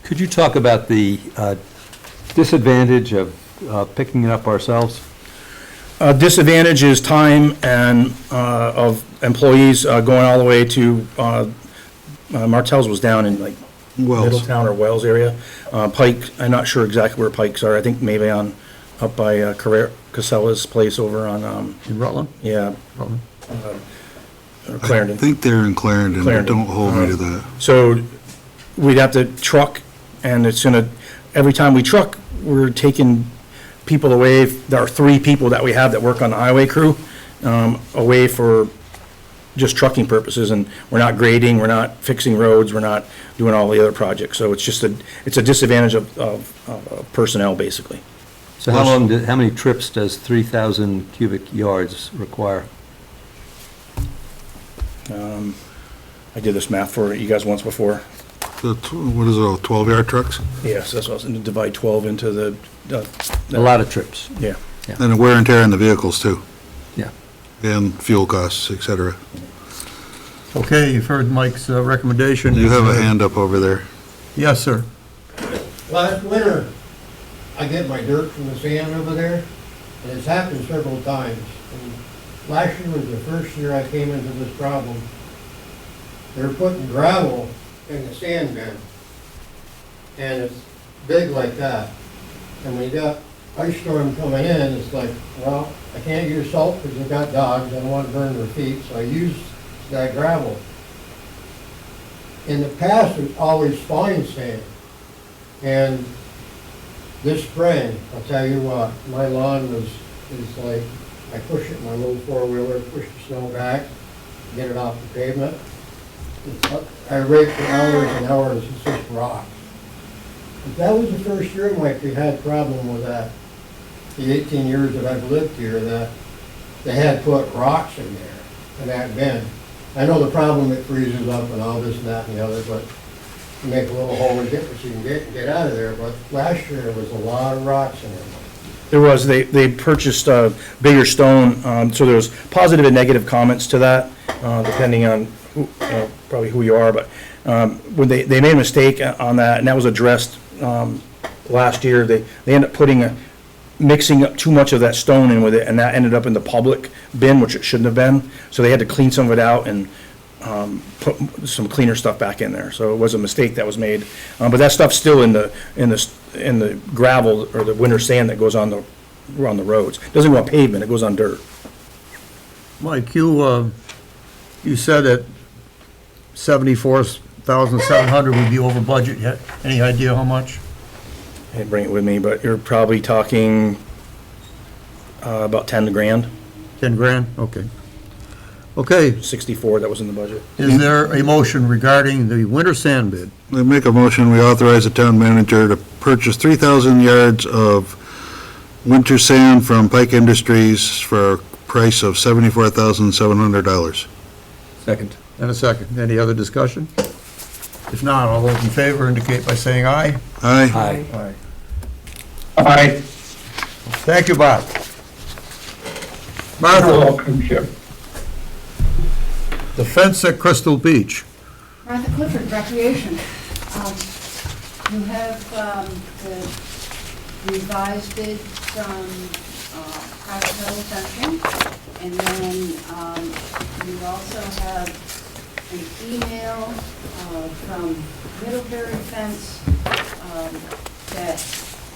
Could you talk about the disadvantage of picking it up ourselves? Disadvantage is time and of employees going all the way to, Martell's was down in like Middletown or Wells area. Pike, I'm not sure exactly where Pikes are. I think maybe up by Casella's place over on, In Rutland? yeah, Rutland. Clarendon. I think they're in Clarendon, but don't hold me to that. So we'd have to truck, and every time we truck, we're taking people away. There are 3 people that we have that work on the highway crew, away for just trucking purposes, and we're not grading, we're not fixing roads, we're not doing all the other projects. So it's just it's a disadvantage of personnel, basically. So how many trips does 3,000 cubic yards require? I did this math for you guys once before. What is it, 12-yard trucks? Yes, that's what I was going to divide 12 into the. A lot of trips. Yeah. And the wear and tear on the vehicles, too. Yeah. And fuel costs, et cetera. Okay, you've heard Mike's recommendation. You have a hand up over there. Yes, sir. Last winter, I get my dirt from the sand over there, and it's happened several times. And last year was the first year I came into this problem. They're putting gravel in the sand bin, and it's big like that. And we got ice storm coming in, it's like, well, I can't use salt because I've got dogs, I don't want to burn their feet, so I use that gravel. In the past, it was always fine sand. And this spring, I'll tell you what, my lawn is like, I push it in my little four-wheeler, push the snow back, get it off the pavement. I rake for hours and hours, it's just rock. But that was the first year, Mike, we had a problem with that. The 18 years that I've lived here, that they had put rocks in there, in that bin. I know the problem, it freezes up and all this and that and the other, but you make a little hole and get what you can get out of there. But last year, there was a lot of rocks in there. There was, they purchased a bigger stone, so there's positive and negative comments to that, depending on probably who you are, but when they made a mistake on that, and that was addressed last year, they ended up mixing up too much of that stone in with it, and that ended up in the public bin, which it shouldn't have been, so they had to clean some of it out and put some cleaner stuff back in there, so it was a mistake that was made, but that stuff's still in the gravel or the winter sand that goes on the roads. It doesn't go on pavement, it goes on dirt. Mike, you said that 74,700 would be over budget yet. Any idea how much? I didn't bring it with me, but you're probably talking about 10 grand. 10 grand? Okay. Okay, 64, that was in the budget. is there a motion regarding the winter sand bid? I make a motion, we authorize the town manager to purchase 3,000 yards of winter sand from Pike Industries for a price of $74,700. Second. And a second. Any other discussion? If not, all those in favor indicate by saying aye. Aye. Aye. Aye. Thank you, Bob. You're Martha, welcome, Chip. the fence at Crystal Beach. Martha Clifford, Recreation. You have the revised bid from Castleton fencing, and then you also have an email from Middlebury Fence that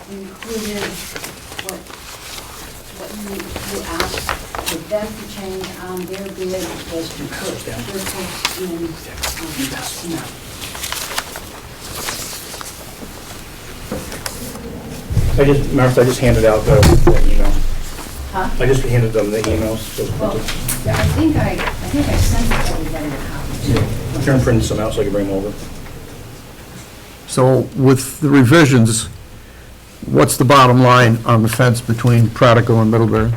included what you asked for them to change on their bid was to put circles in cement. Martha, I just handed out the email. Huh? I just handed them the emails. Well, yeah, I think I sent it to everybody a copy too. Turn print some out so I can bring them over. So with the revisions, what's the bottom line on the fence between Pratico and Middlebury?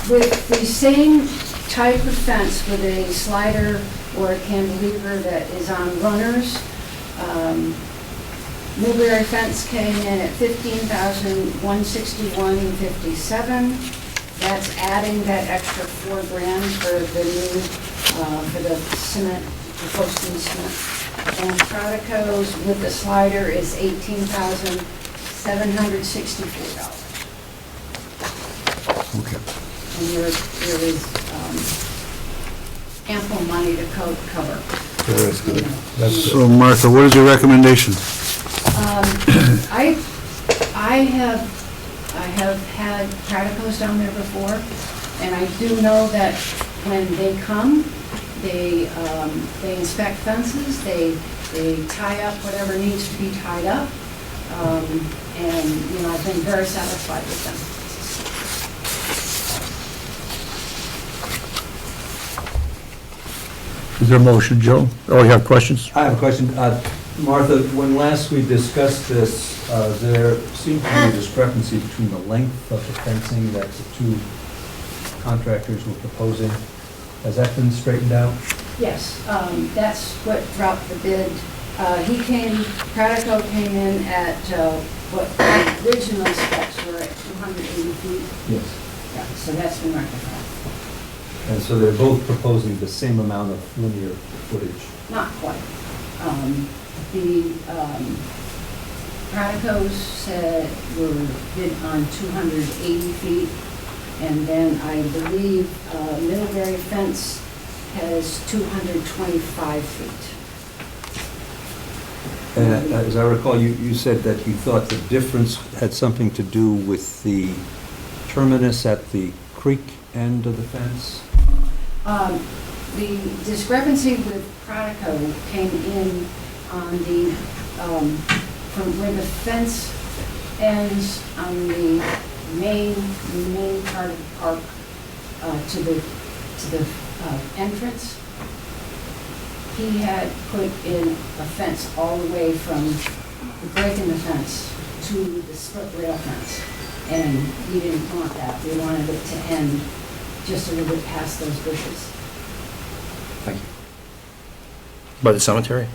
With the same type of fence with a slider or a cantilever that is on runners, Middlebury Fence came in at $15,161.57. That's adding that extra $4 grand for the new, for the cement, the posting cement. And Pratico's with the slider is $18,764. Okay. And there is ample money to cover. That's good. So Martha, what is your recommendation? I have had Praticos down there before, and I do know that when they come, they inspect fences, they tie up whatever needs to be tied up, and, you know, I've been very satisfied with them. Is there a motion, Joe? Oh, you have questions? I have a question. Martha, when last we discussed this, there seemed to be a discrepancy between the length of the fencing that the two contractors were proposing. Has that been straightened out? Yes, that's what dropped the bid. Pratico came in at what the original specs were at 280 feet. Yes. Yeah, so that's been rectified. And so they're both proposing the same amount of linear footage? Not quite. The Praticos said were bid on 280 feet, and then I believe Middlebury Fence has 225 feet. And as I recall, you said that you thought the difference had something to do with the terminus at the creek end of the fence? The discrepancy with Pratico came in on the, from where the fence ends on the main part of the park to the entrance. He had put in a fence all the way from the break in the fence to the split rail fence. And we didn't want that. We wanted it to end just a little bit past those bushes Thank you. By the cemetery?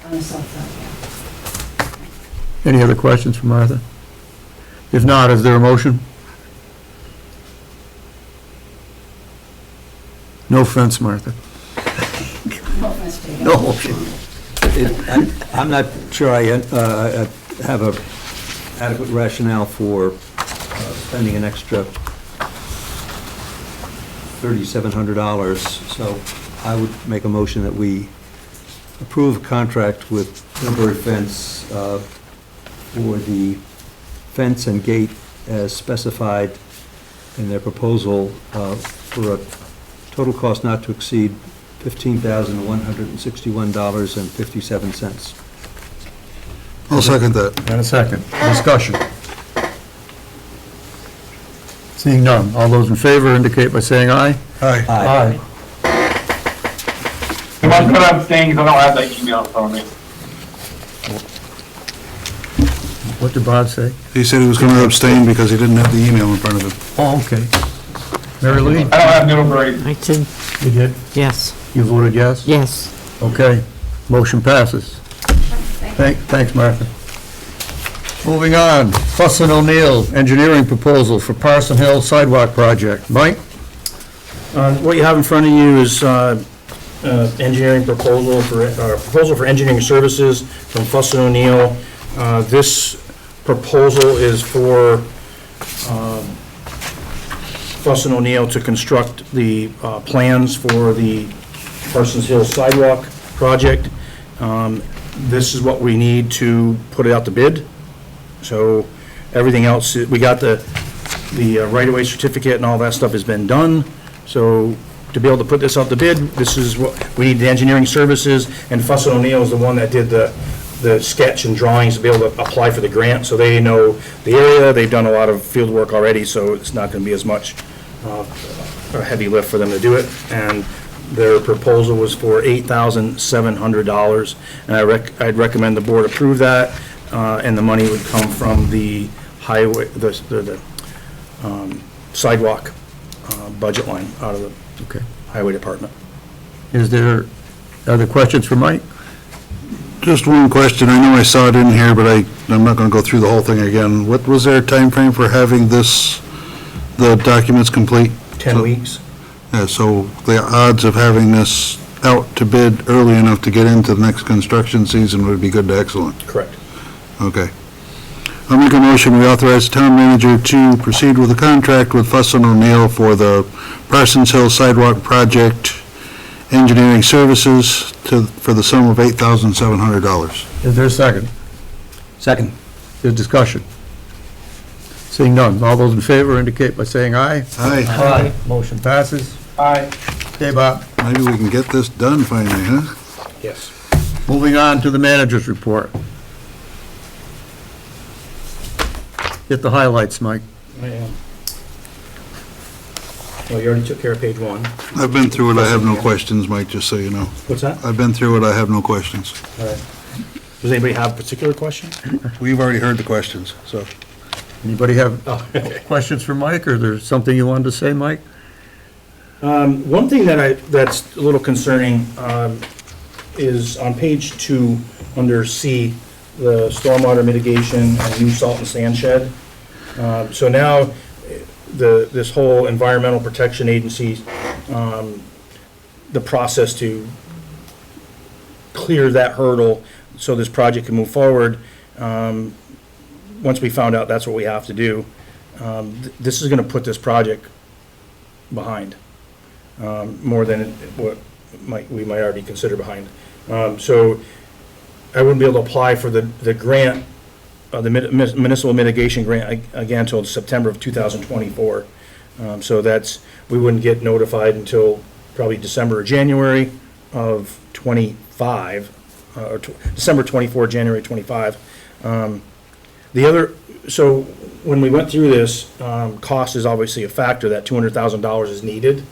on the south side, yeah. Any other questions for Martha? If not, is there a motion? No offense, Martha. No offense taken. No motion. I'm not sure I have a adequate rationale for spending an extra $3,700, so I would make a motion that we approve a contract with Tilbury Fence for the fence and gate as specified in their proposal for a total cost not to exceed $15,161.57. I'll second that. And a second. Discussion. Seeing none. All those in favor indicate by saying aye. Aye. Aye. The one's gonna abstain because I don't have that email from me. What did Bob say? He said he was going to abstain because he didn't have the email in front of him. Oh, okay. Mary Lee? I don't have Middlebury. I did, You did? yes, You voted yes? yes. Okay. Motion passes. Thanks, Martha. Moving on, Fussin O'Neill, engineering proposal for Parson Hill Sidewalk project. Mike? What you have in front of you is engineering proposal for engineering services from Fussin O'Neill. This proposal is for Fussin O'Neill to construct the plans for the Parsons Hill Sidewalk project. This is what we need to put it out to bid. So everything else, we got the right-of-way certificate and all that stuff has been done. So to be able to put this out to bid, this is what, we need the engineering services, and Fussin O'Neill is the one that did the sketch and drawings to be able to apply for the grant. So they know the area, they've done a lot of field work already, so it's not gonna be as much a heavy lift for them to do it. And their proposal was for $8,700, and I'd recommend the board approve that, and the money would come from the highway, the sidewalk budget line out of the highway department. Are there questions for Mike? Just one question. I know I saw it in here, but I'm not going to go through the whole thing again. What was their time frame for having the documents complete? 10 weeks. Yeah, so the odds of having this out to bid early enough to get into the next construction season would be good to excellent. Correct. Okay. I'll make a motion, we authorize the town manager to proceed with a contract with Fussin O'Neill for the Parsons Hill Sidewalk Project engineering services for the sum of $8,700. Is there a second? Second. There's discussion. Seeing none. All those in favor indicate by saying aye. Aye. Aye. Motion passes. Aye. Okay, Bob. Maybe we can get this done finally, huh? Yes. Moving on to the manager's report. Get the highlights, Mike. I am. Well, you already took care of page 1. I've been through it, I have no questions, Mike, just so you know. What's that? I've been through it, I have no questions. All right. Does anybody have a particular question? We've already heard the questions, so. Anybody have Oh, okay. questions for Mike, or there's something you wanted to say, Mike? One thing that's a little concerning is on page 2, under C, the stormwater mitigation and new salt and sand shed. So now, this whole Environmental Protection Agency, the process to clear that hurdle so this project can move forward, once we found out that's what we have to do, this is gonna put this project behind, more than what we might already consider behind. So I wouldn't be able to apply for the grant, the municipal mitigation grant again until September of 2024. So we wouldn't get notified until probably December or January of 25, December 24, January 25. So when we went through this, cost is obviously a factor, that $200,000 is needed.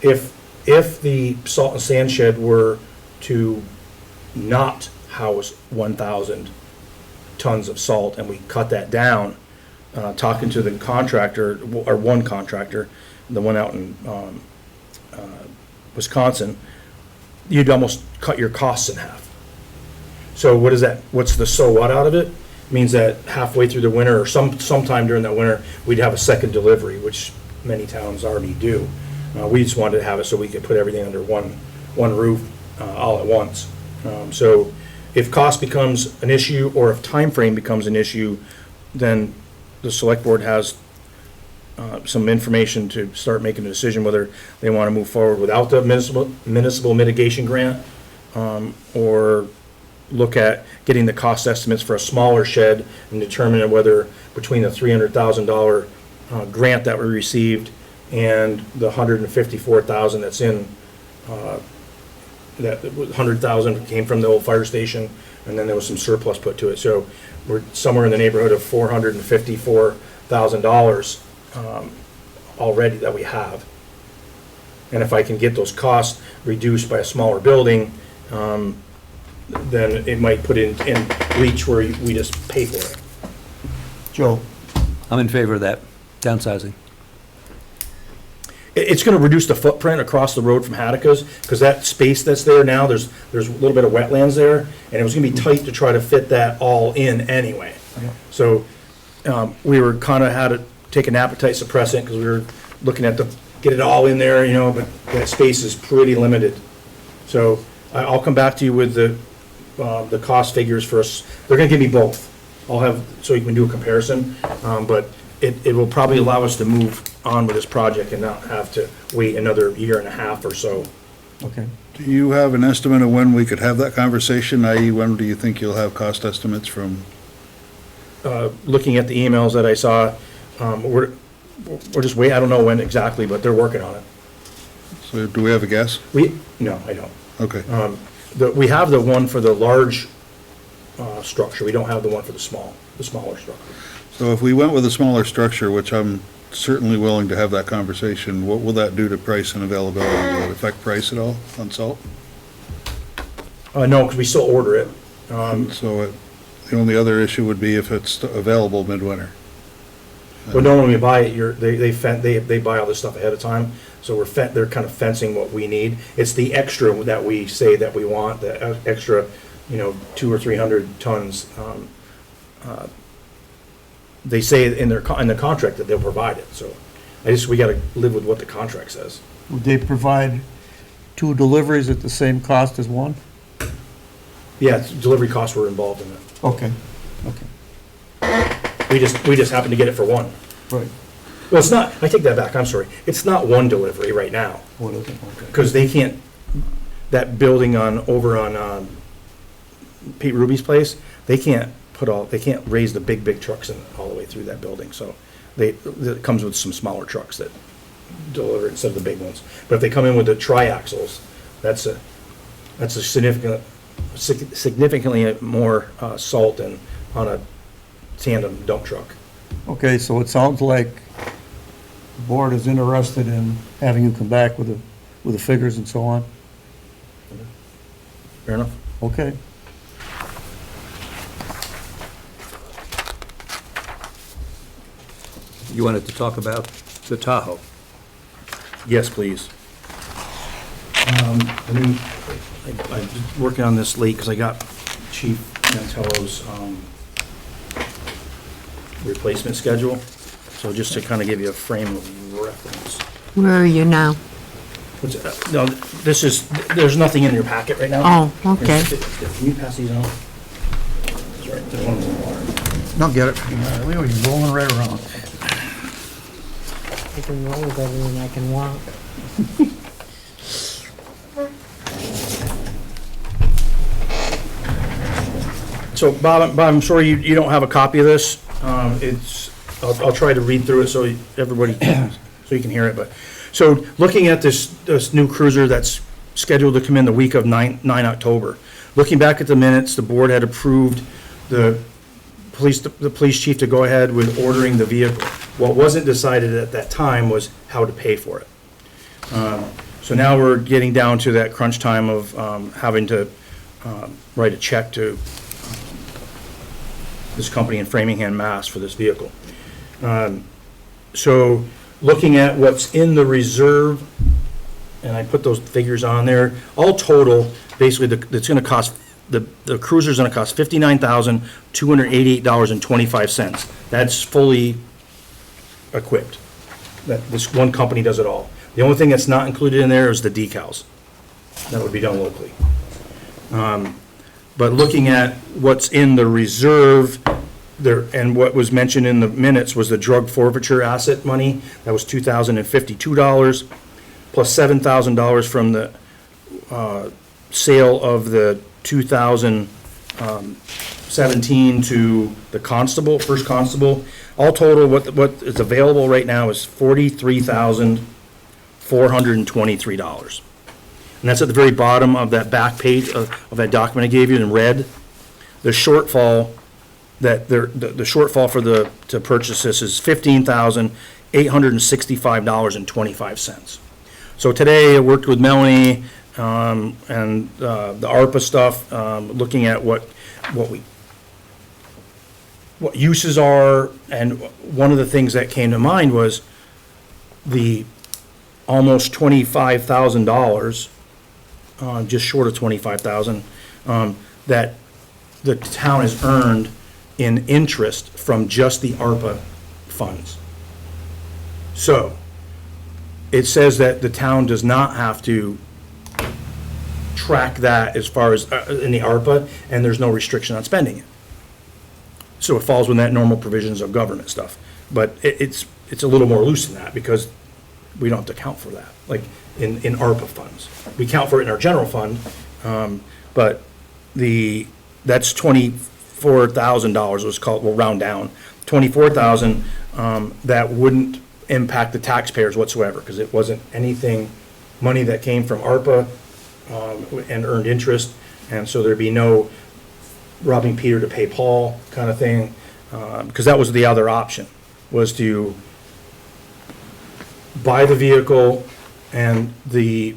If the salt and sand shed were to not house 1,000 tons of salt and we cut that down, talking to the contractor, or one contractor, the one out in Wisconsin, you'd almost cut your costs in half. So what's the so what out of it? Means that halfway through the winter or sometime during that winter, we'd have a second delivery, which many towns already do. We just wanted to have it so we could put everything under one roof all at once. So if cost becomes an issue or if time frame becomes an issue, then the select board has some information to start making a decision whether they want to move forward without the municipal mitigation grant, or look at getting the cost estimates for a smaller shed and determine whether between the $300,000 grant that we received and the $154,000 that's in, that $100,000 came from the old fire station, and then there was some surplus put to it. So we're somewhere in the neighborhood of $454,000 already that we have. And if I can get those costs reduced by a smaller building, then it might put in reach where we just pay for it. Joe? I'm in favor of that, downsizing. It's gonna reduce the footprint across the road from Hattica's, because that space that's there now, there's a little bit of wetlands there, and it was gonna be tight to try to fit that all in anyway. So, we were kinda had to take an appetite suppressant, because we were looking at get it all in there, but that space is pretty limited. So, I'll come back to you with the cost figures for us. They're gonna give me both. I'll have, so you can do a comparison, but it will probably allow us to move on with this project and not have to wait another year and a half or so. Okay. Do you have an estimate of when we could have that conversation, i.e. when do you think you'll have cost estimates from? Looking at the emails that I saw, we're just waiting. I don't know when exactly, but they're working on it. So do we have a guess? No, I don't. Okay. We have the one for the large structure. We don't have the one for the smaller structure. So if we went with a smaller structure, which I'm certainly willing to have that conversation, what will that do to price and availability? Will it affect price at all on salt? No, because we still order it. The only other issue would be if it's available midwinter. But normally when we buy it, they buy all this stuff ahead of time, so they're kind of fencing what we need. It's the extra that we say that we want, the extra, 200 or 300 tons. They say in the contract that they'll provide it, so we gotta live with what the contract says. Would they provide 2 deliveries at the same cost as one? Yeah, delivery costs were involved in it. Okay. We just happen to get it for one. Right. Well, it's not, I take that back, I'm sorry. It's not one delivery right now. What is it? Okay. Because they can't, that building over on Pete Ruby's place, they can't raise the big trucks all the way through that building. So it comes with some smaller trucks that deliver instead of the big ones. But if they come in with the triaxles, that's a significantly more salt than on a tandem dump truck. Okay, so it sounds like the board is interested in having you come back with the figures and so on. Fair enough. Okay. You wanted to talk about the Tahoe? Yes, please. I'm working on this late because I got Chief Mantello's replacement schedule. So just to kind of give you a frame of reference. Where are you now? No, there's nothing in your packet right now. Oh, okay. Can you pass these out? That's right, there's one in the water. No, get it. We were rolling right around. I can roll better than I can walk. So Bob, I'm sorry you don't have a copy of this. I'll try to read through it so everybody, so you can hear it, but. So looking at this new cruiser that's scheduled to come in the week of 9 October, looking back at the minutes, the board had approved the police chief to go ahead with ordering the vehicle. What wasn't decided at that time was how to pay for it. So now we're getting down to that crunch time of having to write a check to this company in Framingham, Mass. For this vehicle. So looking at what's in the reserve, and I put those figures on there, all total, basically, it's gonna cost, the cruiser's gonna cost $59,288.25. That's fully equipped. This one company does it all. The only thing that's not included in there is the decals. That would be done locally. But looking at what's in the reserve, there, and what was mentioned in the minutes was the drug forfeiture asset money. That was $2,052, plus $7,000 from the sale of the 2017 to the constable, first constable. All total, what is available right now is $43,423. And that's at the very bottom of that back page of that document I gave you in red. The shortfall the shortfall for to purchase this is $15,865.25. So today I worked with Melanie and the ARPA stuff, looking at what uses are, and one of the things that came to mind was the almost $25,000, just short of $25,000, that the town has earned in interest from just the ARPA funds. So it says that the town does not have to track that as far as in the ARPA, and there's no restriction on spending it. So it falls within that normal provisions of government stuff. But it's a little more loose than that, because we don't have to account for that, like in ARPA funds. We count for it in our general fund, but that's $24,000 was called, we'll round down, $24,000 that wouldn't impact the taxpayers whatsoever, because it wasn't anything, money that came from ARPA and earned interest, and so there'd be no robbing Peter to pay Paul kind of thing, because that was the other option, was to buy the vehicle, and the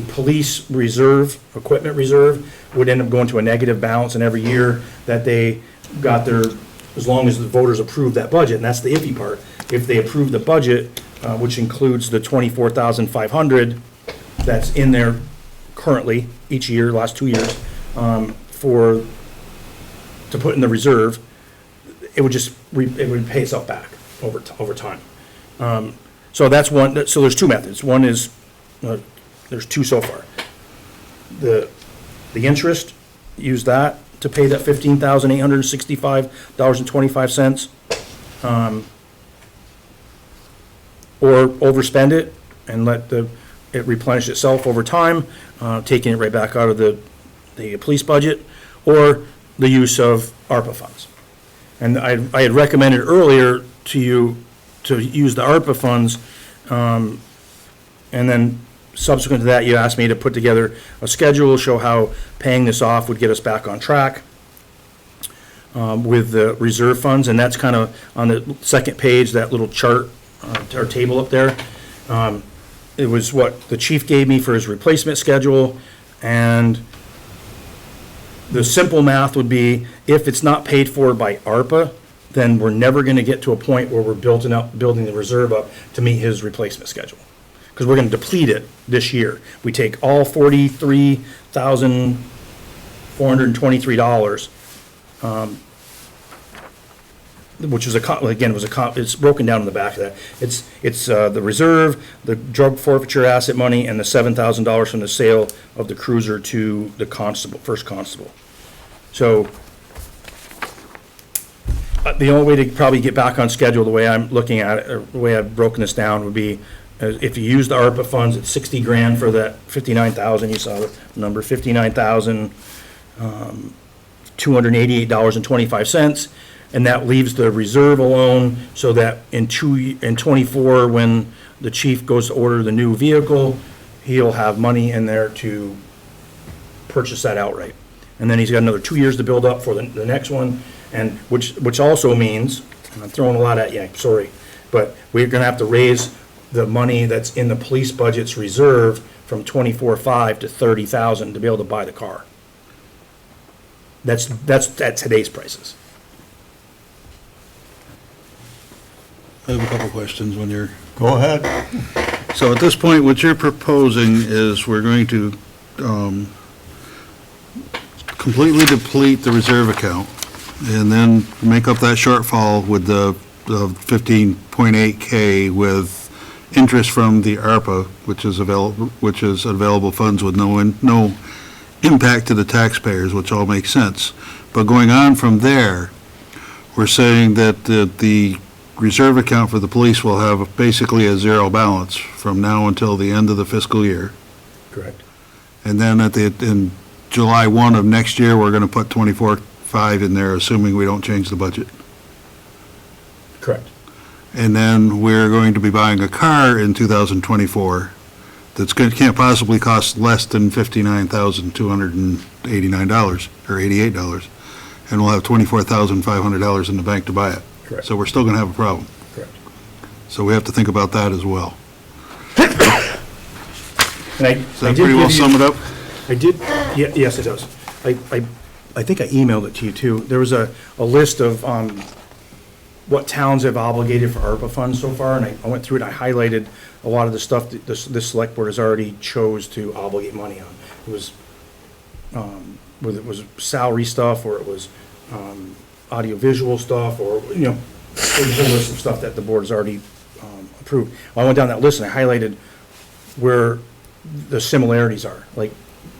police reserve, equipment reserve, would end up going to a negative balance, and every year that they got their, as long as the voters approved that budget, and that's the iffy part, if they approve the budget, which includes the $24,500 that's in there currently each year, last 2 years, to put in the reserve, it would just, it would pay itself back over time. So that's one, so there's two methods. One is, there's two so far. The interest, use that to pay that $15,865.25, or overspend it and let it replenish itself over time, taking it right back out of the police budget, or the use of ARPA funds. And I had recommended earlier to you to use the ARPA funds, and then subsequent to that, you asked me to put together a schedule, show how paying this off would get us back on track with the reserve funds, and that's kind of on the second page, that little chart or table up there. It was what the chief gave me for his replacement schedule, and the simple math would be, if it's not paid for by ARPA, then we're never going to get to a point where we're building the reserve up to meet his replacement schedule, because we're going to deplete it this year. We take all $43,423, which is it's broken down in the back of that. It's the reserve, the drug forfeiture asset money, and the $7,000 from the sale of the cruiser to the constable, first constable. So the only way to probably get back on schedule, the way I'm looking at it, or the way I've broken this down, would be if you use the ARPA funds, it's 60 grand for that 59,000, you saw the number, 59,000, $288.25, and that leaves the reserve alone, so that in 24, when the chief goes to order the new vehicle, he'll have money in there to purchase that outright. And then he's got another 2 years to build up for the next one, and which also means, and I'm throwing a lot at you, sorry, but we're gonna have to raise the money that's in the police budget's reserve from 24.5 to 30,000 to be able to buy the car. That's at today's prices. I have a couple questions when you're... Go ahead. So at this point, what you're proposing is we're going to completely deplete the reserve account and then make up that shortfall with the 15.8K with interest from the ARPA, which is available funds with no impact to the taxpayers, which all makes sense. But going on from there, we're saying that the reserve account for the police will have basically a zero balance from now until the end of the fiscal year. Correct. And then in July 1 of next year, we're going to put 24.5 in there, assuming we don't change the budget. Correct. And then we're going to be buying a car in 2024 can't possibly cost less than $59,289 or $88, and we'll have $24,500 in the bank to buy it. Correct. So we're still going to have a problem. Correct. So we have to think about that as well. And Does that pretty well sum it up? I did, yes, it does. I think I emailed it to you, too. There was a list of what towns have obligated for ARPA funds so far, and I went through it, I highlighted a lot of the stuff that this select board has already chose to obligate money on. It was, whether it was salary stuff, or it was audiovisual stuff, or, you know, there's a whole list of stuff that the board has already approved. I went down that list and I highlighted where the similarities are, like,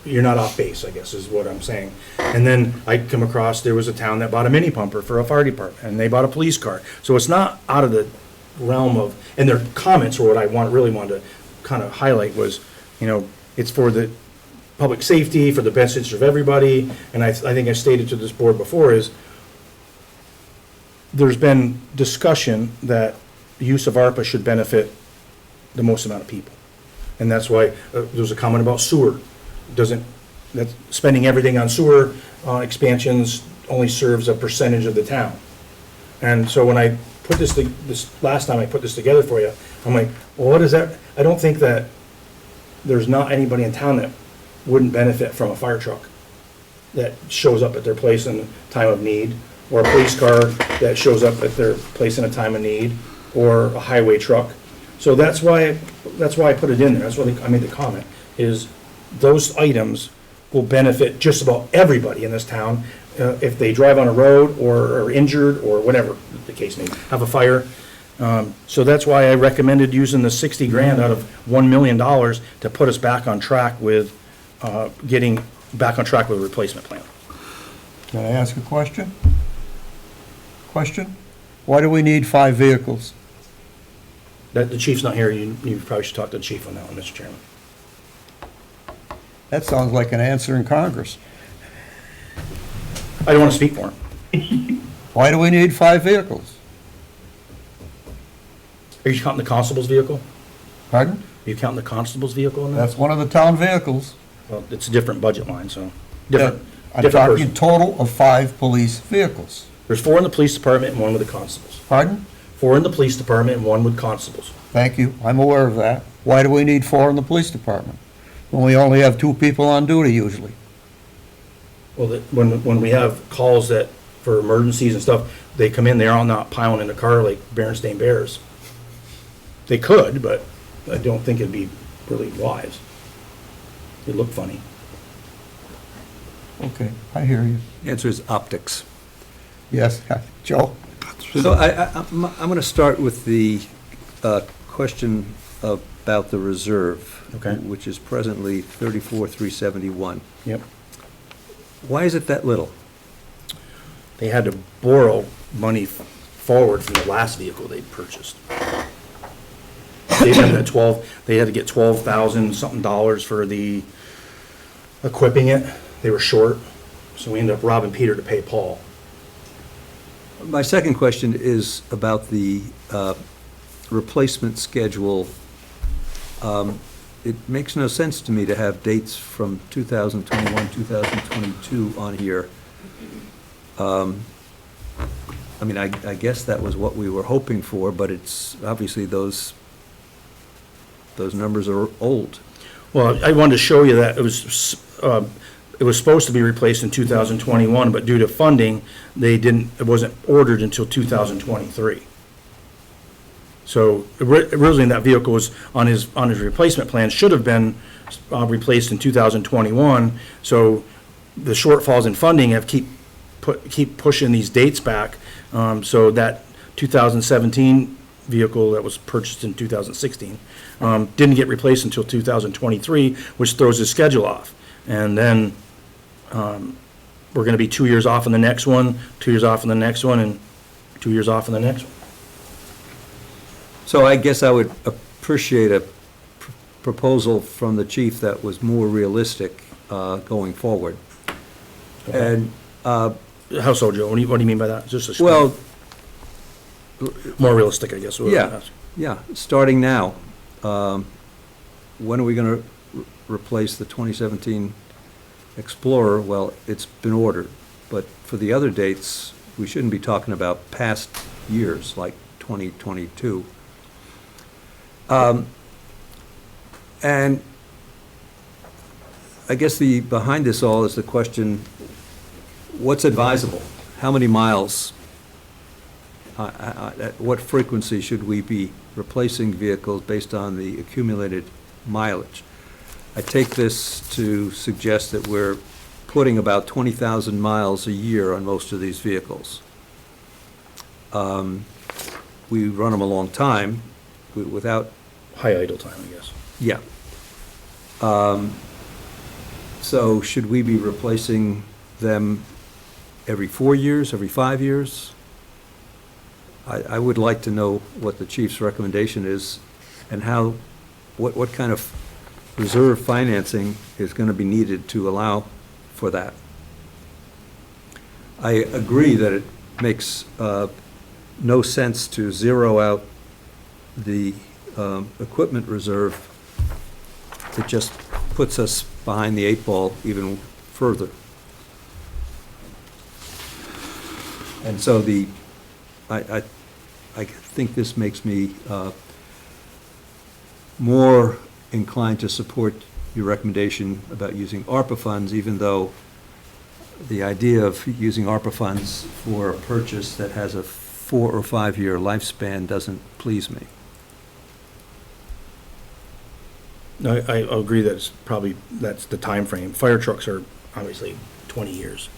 you're not off base, I guess, is what I'm saying. And then I come across, there was a town that bought a mini pumper for a fire department, and they bought a police car. So it's not out of the realm of, and their comments were what I really wanted to kind of highlight was, you know, it's for the public safety, for the best interest of everybody. And I think I stated to this board before is, there's been discussion that the use of ARPA should benefit the most amount of people. And that's why there was a comment about sewer. That spending everything on sewer expansions only serves a percentage of the town. And so when I put this last time I put this together for you, I'm like, well, what is that? I don't think that there's not anybody in town that wouldn't benefit from a fire truck that shows up at their place in time of need, or a police car that shows up at their place in a time of need, or a highway truck. So that's why I put it in there. That's why I made the comment, is those items will benefit just about everybody in this town if they drive on a road or are injured or whatever the case may be, have a fire. So that's why I recommended using the 60 grand out of $1 million to put us back on track with getting back on track with a replacement plan. Can I ask a question? Why do we need 5 vehicles? That the chief's not here, you probably should talk to the chief on that one, Mr. Chairman. That sounds like an answer in Congress. I don't want to speak for him. Why do we need 5 vehicles? Are you counting the constable's vehicle? Pardon? Are you counting the constable's vehicle in that? That's one of the town vehicles. Well, it's a different budget line, so, different I'm talking person. total of 5 police vehicles. There's 4 in the police department and 1 with the constables. Pardon? 4 in the police department and 1 with constables. Thank you, I'm aware of that. Why do we need 4 in the police department, when we only have 2 people on duty usually? Well, when we have calls that, for emergencies and stuff, they come in, they're all not piling in the car like Berenstain Bears. They could, but I don't think it'd be really wise. It'd look funny. Okay, I hear you. Answer is optics. Yes, Joe? So I'm going to start with the question about the reserve, Okay. which is presently 34,371. Yep. Why is it that little? They had to borrow money forward from the last vehicle they purchased. they had at 12, they had to get 12,000 something dollars for the equipping it. They were short, so we ended up robbing Peter to pay Paul. My second question is about the replacement schedule. It makes no sense to me to have dates from 2021, 2022 on here. I mean, I guess that was what we were hoping for, but it's, obviously, those numbers are old. Well, I wanted to show you that it was supposed to be replaced in 2021, but due to funding, it wasn't ordered until 2023. So originally, that vehicle was on his replacement plan, should have been replaced in 2021. So the shortfalls in funding have keep pushing these dates back. So that 2017 vehicle that was purchased in 2016 didn't get replaced until 2023, which throws his schedule off. And then we're going to be 2 years off on the next one, 2 years off on the next one, and 2 years off on the next one. So I guess I would appreciate a proposal from the chief that was more realistic going forward. And how so, Joe? What do you mean by that? Just well, more realistic, I guess. Yeah. Starting now, when are we going to replace the 2017 Explorer? Well, it's been ordered, but for the other dates, we shouldn't be talking about past years like 2022. And I guess behind this all is the question, what's advisable? How many miles? At what frequency should we be replacing vehicles based on the accumulated mileage? I take this to suggest that we're putting about 20,000 miles a year on most of these vehicles. We run them a long time without... High idle time, I guess. Yeah. So should we be replacing them every 4 years, every 5 years? I would like to know what the chief's recommendation is and what kind of reserve financing is going to be needed to allow for that. I agree that it makes no sense to zero out the equipment reserve. It just puts us behind the 8 ball even further. And so I think this makes me more inclined to support your recommendation about using ARPA funds, even though the idea of using ARPA funds for a purchase that has a 4 or 5 year lifespan doesn't please me. No, I agree that that's the time frame. Fire trucks are obviously 20 years.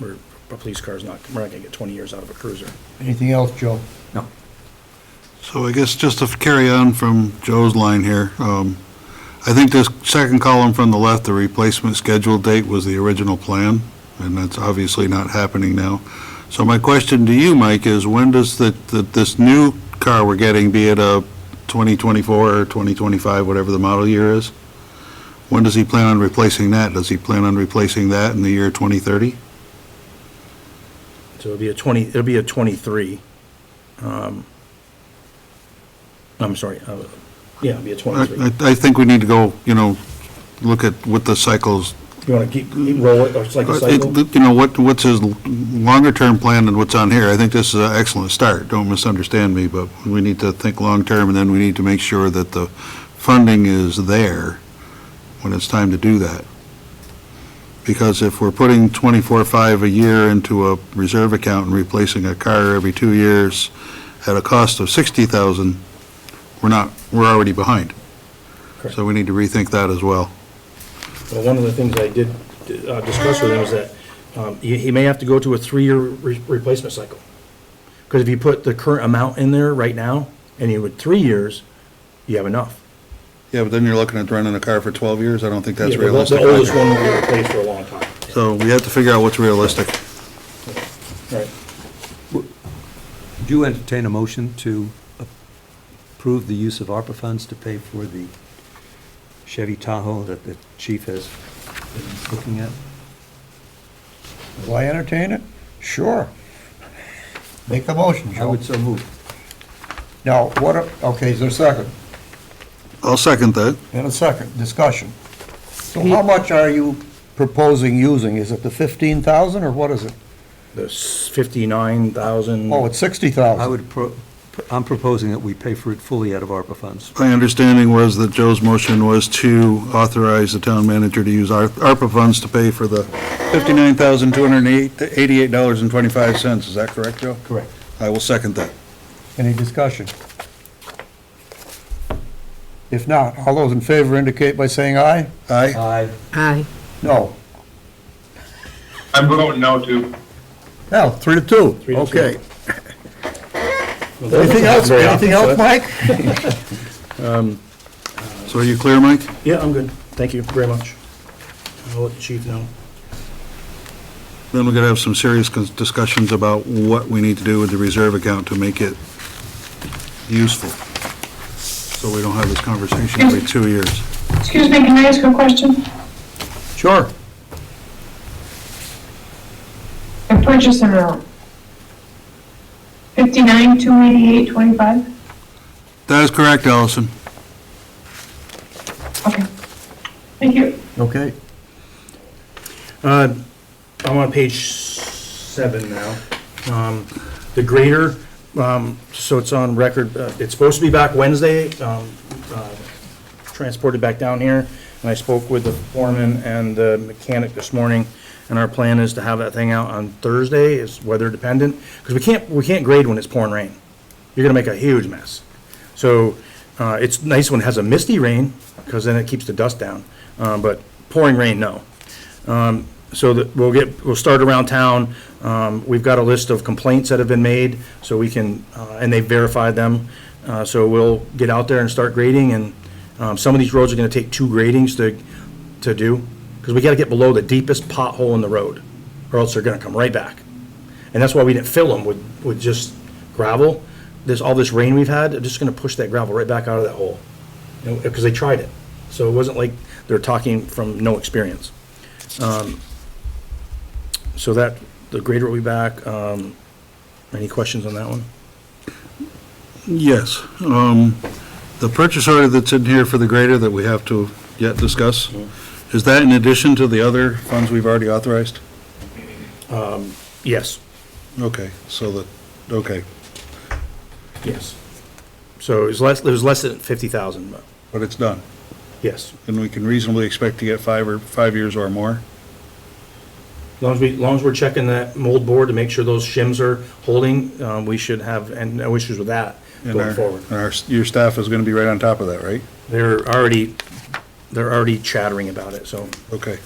A police car's we're not going to get 20 years out of a cruiser. Anything else, Joe? No. So I guess just to carry on from Joe's line here, I think this second column from the left, the replacement schedule date was the original plan, and that's obviously not happening now. So my question to you, Mike, is when does this new car we're getting, be it a 2024 or 2025, whatever the model year is, when does he plan on replacing that? Does he plan on replacing that in the year 2030? So it'll be a 23. I'm sorry. Yeah, it'll be a 23. I think we need to go, look at what the cycles. You want to keep roll it, or it's like a cycle? What's his longer-term plan than what's on here? I think this is an excellent start. Don't misunderstand me, but we need to think long-term, and then we need to make sure that the funding is there when it's time to do that. Because if we're putting 24.5 a year into a reserve account and replacing a car every 2 years at a cost of $60,000, we're already behind. Correct. So we need to rethink that as well. Well, one of the things I did discuss with him is that he may have to go to a 3-year replacement cycle. Because if you put the current amount in there right now, and you would 3 years, you have enough. Yeah, but then you're looking at running a car for 12 years. I don't think that's Yeah, but realistic. the oldest one will be replaced for a long time. So we have to figure out what's realistic. Right. Would you entertain a motion to approve the use of ARPA funds to pay for the Chevy Tahoe that the chief has been looking at? Will I entertain it? Sure. Make the motion, Joe. I would so move. Now, okay, is there a second? I'll second that. And a second, discussion. So how much are you proposing using? Is it the 15,000 or what is it? The 59,000. Oh, it's 60,000. I'm proposing that we pay for it fully out of ARPA funds. My understanding was that Joe's motion was to authorize the town manager to use our ARPA funds to pay for the $59,288.25. Is that correct, Joe? Correct. I will second that. Any discussion? If not, all those in favor indicate by saying aye. Aye? Aye. Aye. No. I'm voting no too. Now, 3-2. 3-2. Okay. Anything else, Mike? So are you clear, Mike? Yeah, I'm good. Thank you very much. I'll let the chief know. Then we're gonna have some serious discussions about what we need to do with the reserve account to make it useful. So we don't have this conversation every 2 years. Excuse me, can I ask a question? Sure. The purchase amount. 59,288.25? That is correct, Allison. Okay. Thank you. Okay. I'm on page 7 now. The grader, so it's on record, it's supposed to be back Wednesday, transported back down here, and I spoke with the foreman and the mechanic this morning, and our plan is to have that thing out on Thursday, is weather dependent, because we can't grade when it's pouring rain. You're gonna make a huge mess. So, it's nice when it has a misty rain, because then it keeps the dust down, but pouring rain, no. So that we'll start around town. We've got a list of complaints that have been made, so we can, and they've verified them. So we'll get out there and start grading, and some of these roads are gonna take 2 gradings to do, because we gotta get below the deepest pothole in the road, or else they're gonna come right back. And that's why we didn't fill them with just gravel. All this rain we've had, they're just gonna push that gravel right back out of that hole, because they tried it. So it wasn't like they're talking from no experience. So that, the grader will be back. Any questions on that one? Yes. The purchase order that's in here for the grader that we have to yet discuss, is that in addition to the other funds we've already authorized? Yes, Okay, okay. yes. So it was less than 50,000, but But it's done, yes. and we can reasonably expect to get 5 years or more? As long as we're checking that mold board to make sure those shims are holding, we should have, and no issues with that going forward. And your staff is gonna be right on top of that, right? They're already chattering about it, so, Okay.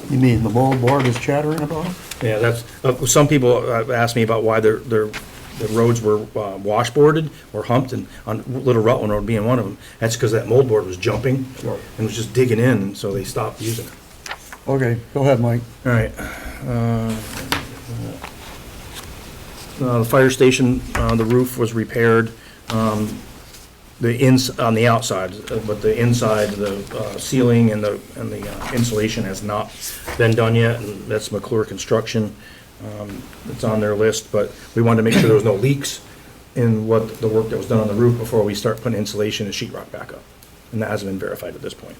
You mean the mold board is chattering about it? yeah, that's, some people asked me about why the roads were washboarded or humped, and on Little Rutland Road being one of them. That's because that mold board was jumping and was just digging in, and so they stopped using it. Okay, go ahead, Mike. All right. The fire station, the roof was repaired, on the outside, but the inside, the ceiling and the insulation has not been done yet, and that's McClure Construction. It's on their list, but we wanted to make sure there was no leaks in what the work that was done on the roof before we start putting insulation and sheetrock back up, and that hasn't been verified at this point.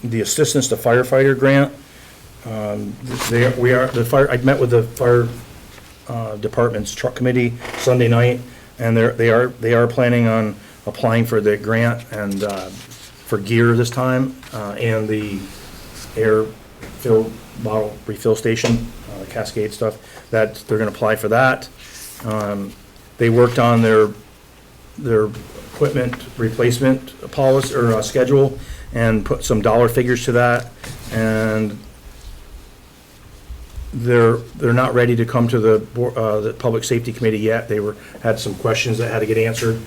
The assistance to firefighter grant, I met with the fire department's truck committee Sunday night, and they are planning on applying for the grant and for gear this time, and the air fill bottle refill station, Cascade stuff, that they're gonna apply for that. They worked on their equipment replacement policy, or schedule, and put some dollar figures to that, and they're not ready to come to the Public Safety Committee yet. Had some questions that had to get answered,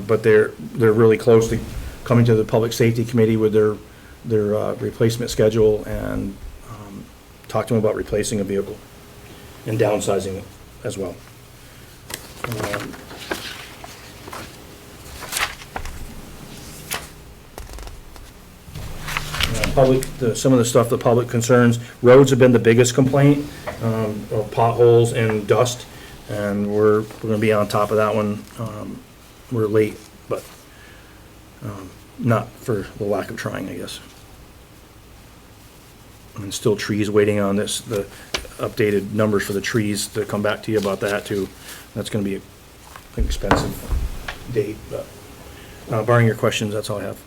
but they're really close to coming to the Public Safety Committee with their replacement schedule and talk to them about replacing a vehicle and downsizing it as well. Some of the stuff, the public concerns, roads have been the biggest complaint, of potholes and dust, and we're gonna be on top of that one. We're late, but, not for the lack of trying, I guess. And still trees waiting on the updated numbers for the trees to come back to you about that too. That's gonna be an expensive date, but, barring your questions, that's all I have.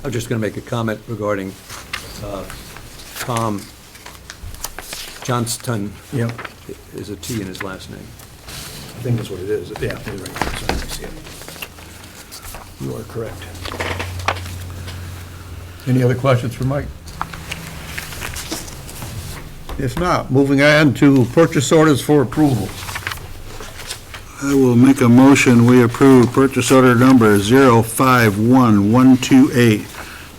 I'm just going to make a comment regarding Tom Johnston. Yeah. Is a T in his last name. I think that's what it is. Yeah, you're right. Sorry, I see it. You are correct. Any other questions for Mike? If not, moving on to purchase orders for approval. I will make a motion, we approve purchase order number 051128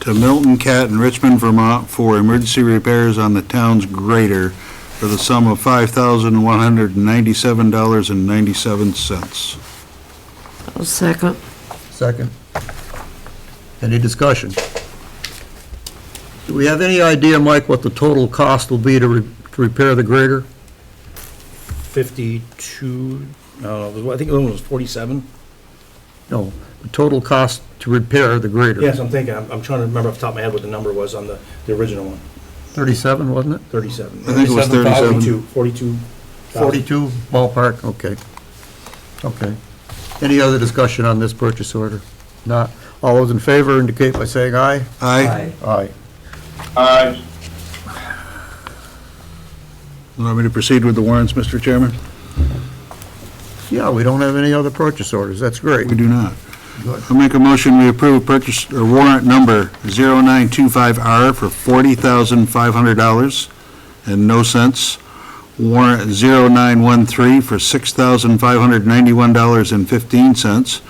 to Milton Cat in Richmond, Vermont for emergency repairs on the town's grader for the sum of $5,197.97. I'll second. Second. Any discussion? Do we have any idea, Mike, what the total cost will be to repair the grader? 52, no, I think the one was 47. No, the total cost to repair the grader. Yes, I'm thinking, I'm trying to remember off the top of my head what the number was on the original one. 37, wasn't it? 37. I think it was 37. 42. 42 ballpark, okay. Okay. Any other discussion on this purchase order? Not. All those in favor indicate by saying aye. Aye. Aye. Aye. You want me to proceed with the warrants, Mr. Chairman? Yeah, we don't have any other purchase orders, that's great. We do not. Good. I'll make a motion, we approve purchase, or warrant number 0925R for $40,500 and no cents. Warrant 0913 for $6,591.15.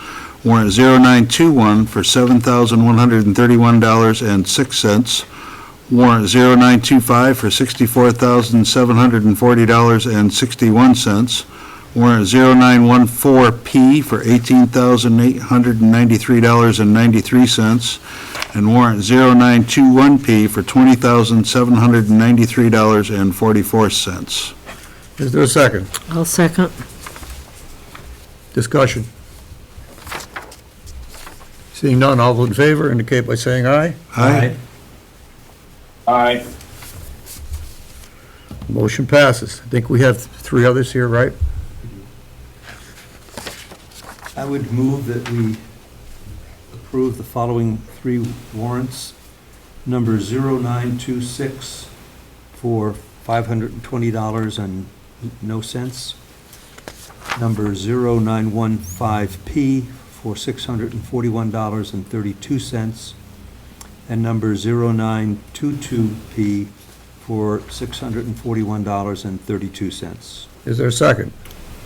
Warrant 0921 for $7,131.06. Warrant 0925 for $64,740.61. Warrant 0914P for $18,893.93. And warrant 0921P for $20,793.44. Is there a second? I'll second. Discussion. Seeing none, all those in favor indicate by saying aye. Aye. Aye. Motion passes. I think we have three others here, right? I would move that we approve the following three warrants. Number 0926 for $520 and no cents. Number 0915P for $641.32. And number 0922P for $641.32. Is there a second?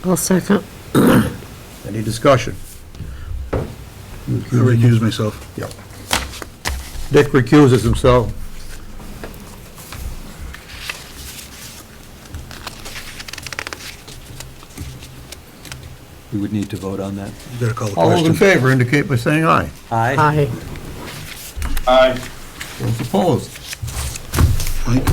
I'll second. Any discussion? I recuse myself. Yep. Dick recuses himself. We would need to vote on that. You gotta call the All those in question. favor indicate by saying aye. Aye. Aye. Those opposed? Mike?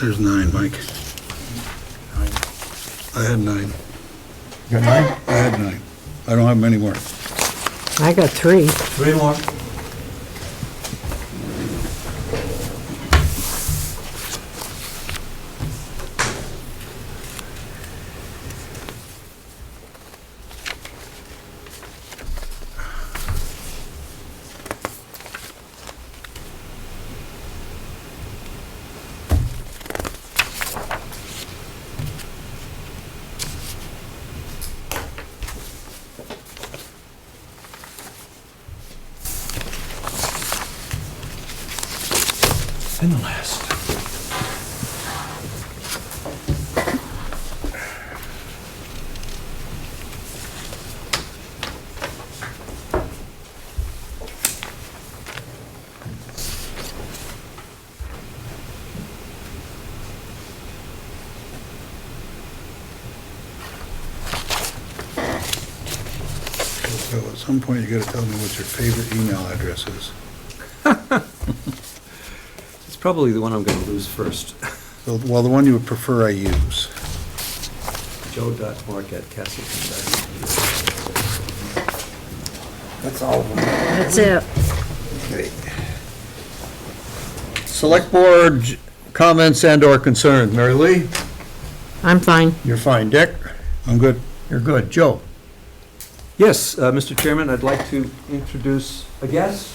There's 9, Mike. I had 9. Got 9? I had 9. I don't have many more. I got 3. 3 more. And the last. So at some point, you gotta tell me what your favorite email address is. It's probably the one I'm going to lose first. Well, the one you would prefer I use. joe.mark@castleton.edu. That's all of them. That's it. Okay. Select Board comments and/or concerns. Mary Lee? I'm fine. You're fine. Dick? I'm good. You're good. Joe? Yes, Mr. Chairman, I'd like to introduce a guest.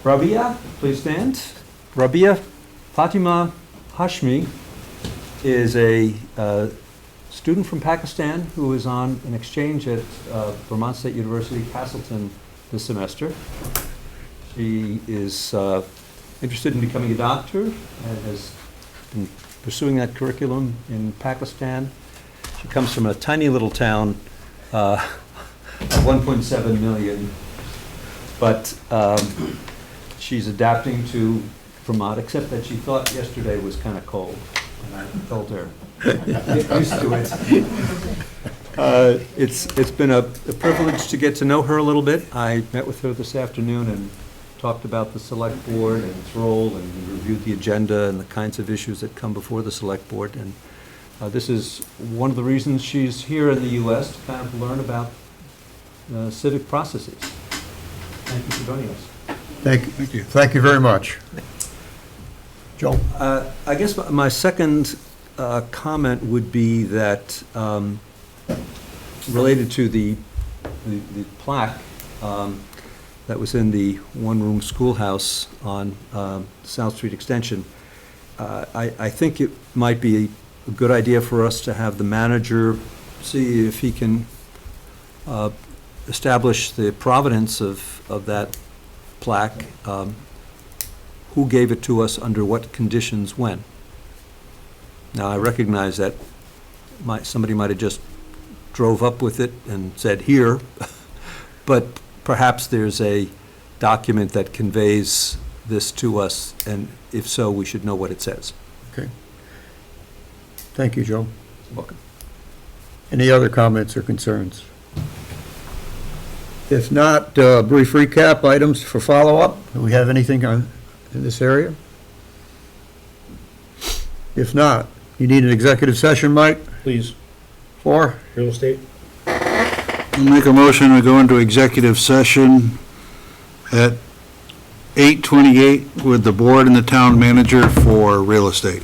Rabia, please stand. Rabia Fatima Hashmi is a student from Pakistan who is on an exchange at Vermont State University, Castleton, this semester. She is interested in becoming a doctor and has been pursuing that curriculum in Pakistan. She comes from a tiny little town of 1.7 million, but she's adapting to Vermont, except that she thought yesterday was kind of cold, and I told her, get used to it. It's been a privilege to get to know her a little bit. I met with her this afternoon and talked about the Select Board and its role, and reviewed the agenda and the kinds of issues that come before the Select Board. And this is one of the reasons she's here in the U.S., to kind of learn about civic processes. Thank you for joining us. Thank you. Thank you very much. Joe? I guess my second comment would be that, related to the plaque that was in the one-room schoolhouse on South Street Extension, I think it might be a good idea for us to have the manager see if he can establish the provenance of that plaque, who gave it to us, under what conditions, when. Now, I recognize that somebody might have just drove up with it and said, here, but perhaps there's a document that conveys this to us, and if so, we should know what it says. Okay. Thank you, Joe. You're welcome. Any other comments or concerns? If not, brief recap items for follow-up. Do we have anything in this area? If not, you need an executive session, Mike? Please, For? real estate. I'll make a motion to go into executive session at 8:28 with the board and the town manager for real estate.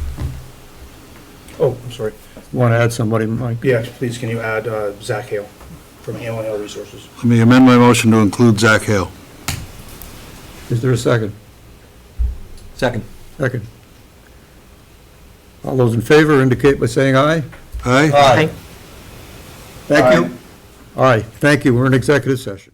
Oh, I'm sorry. Want to add somebody, Mike? Yeah, please, can you add Zach Hale from Hale and Hale Resources? Let me amend my motion to include Zach Hale. Is there a second? Second. Second. All those in favor indicate by saying aye. Aye? Aye. Thank you. All right, thank you. We're in executive session.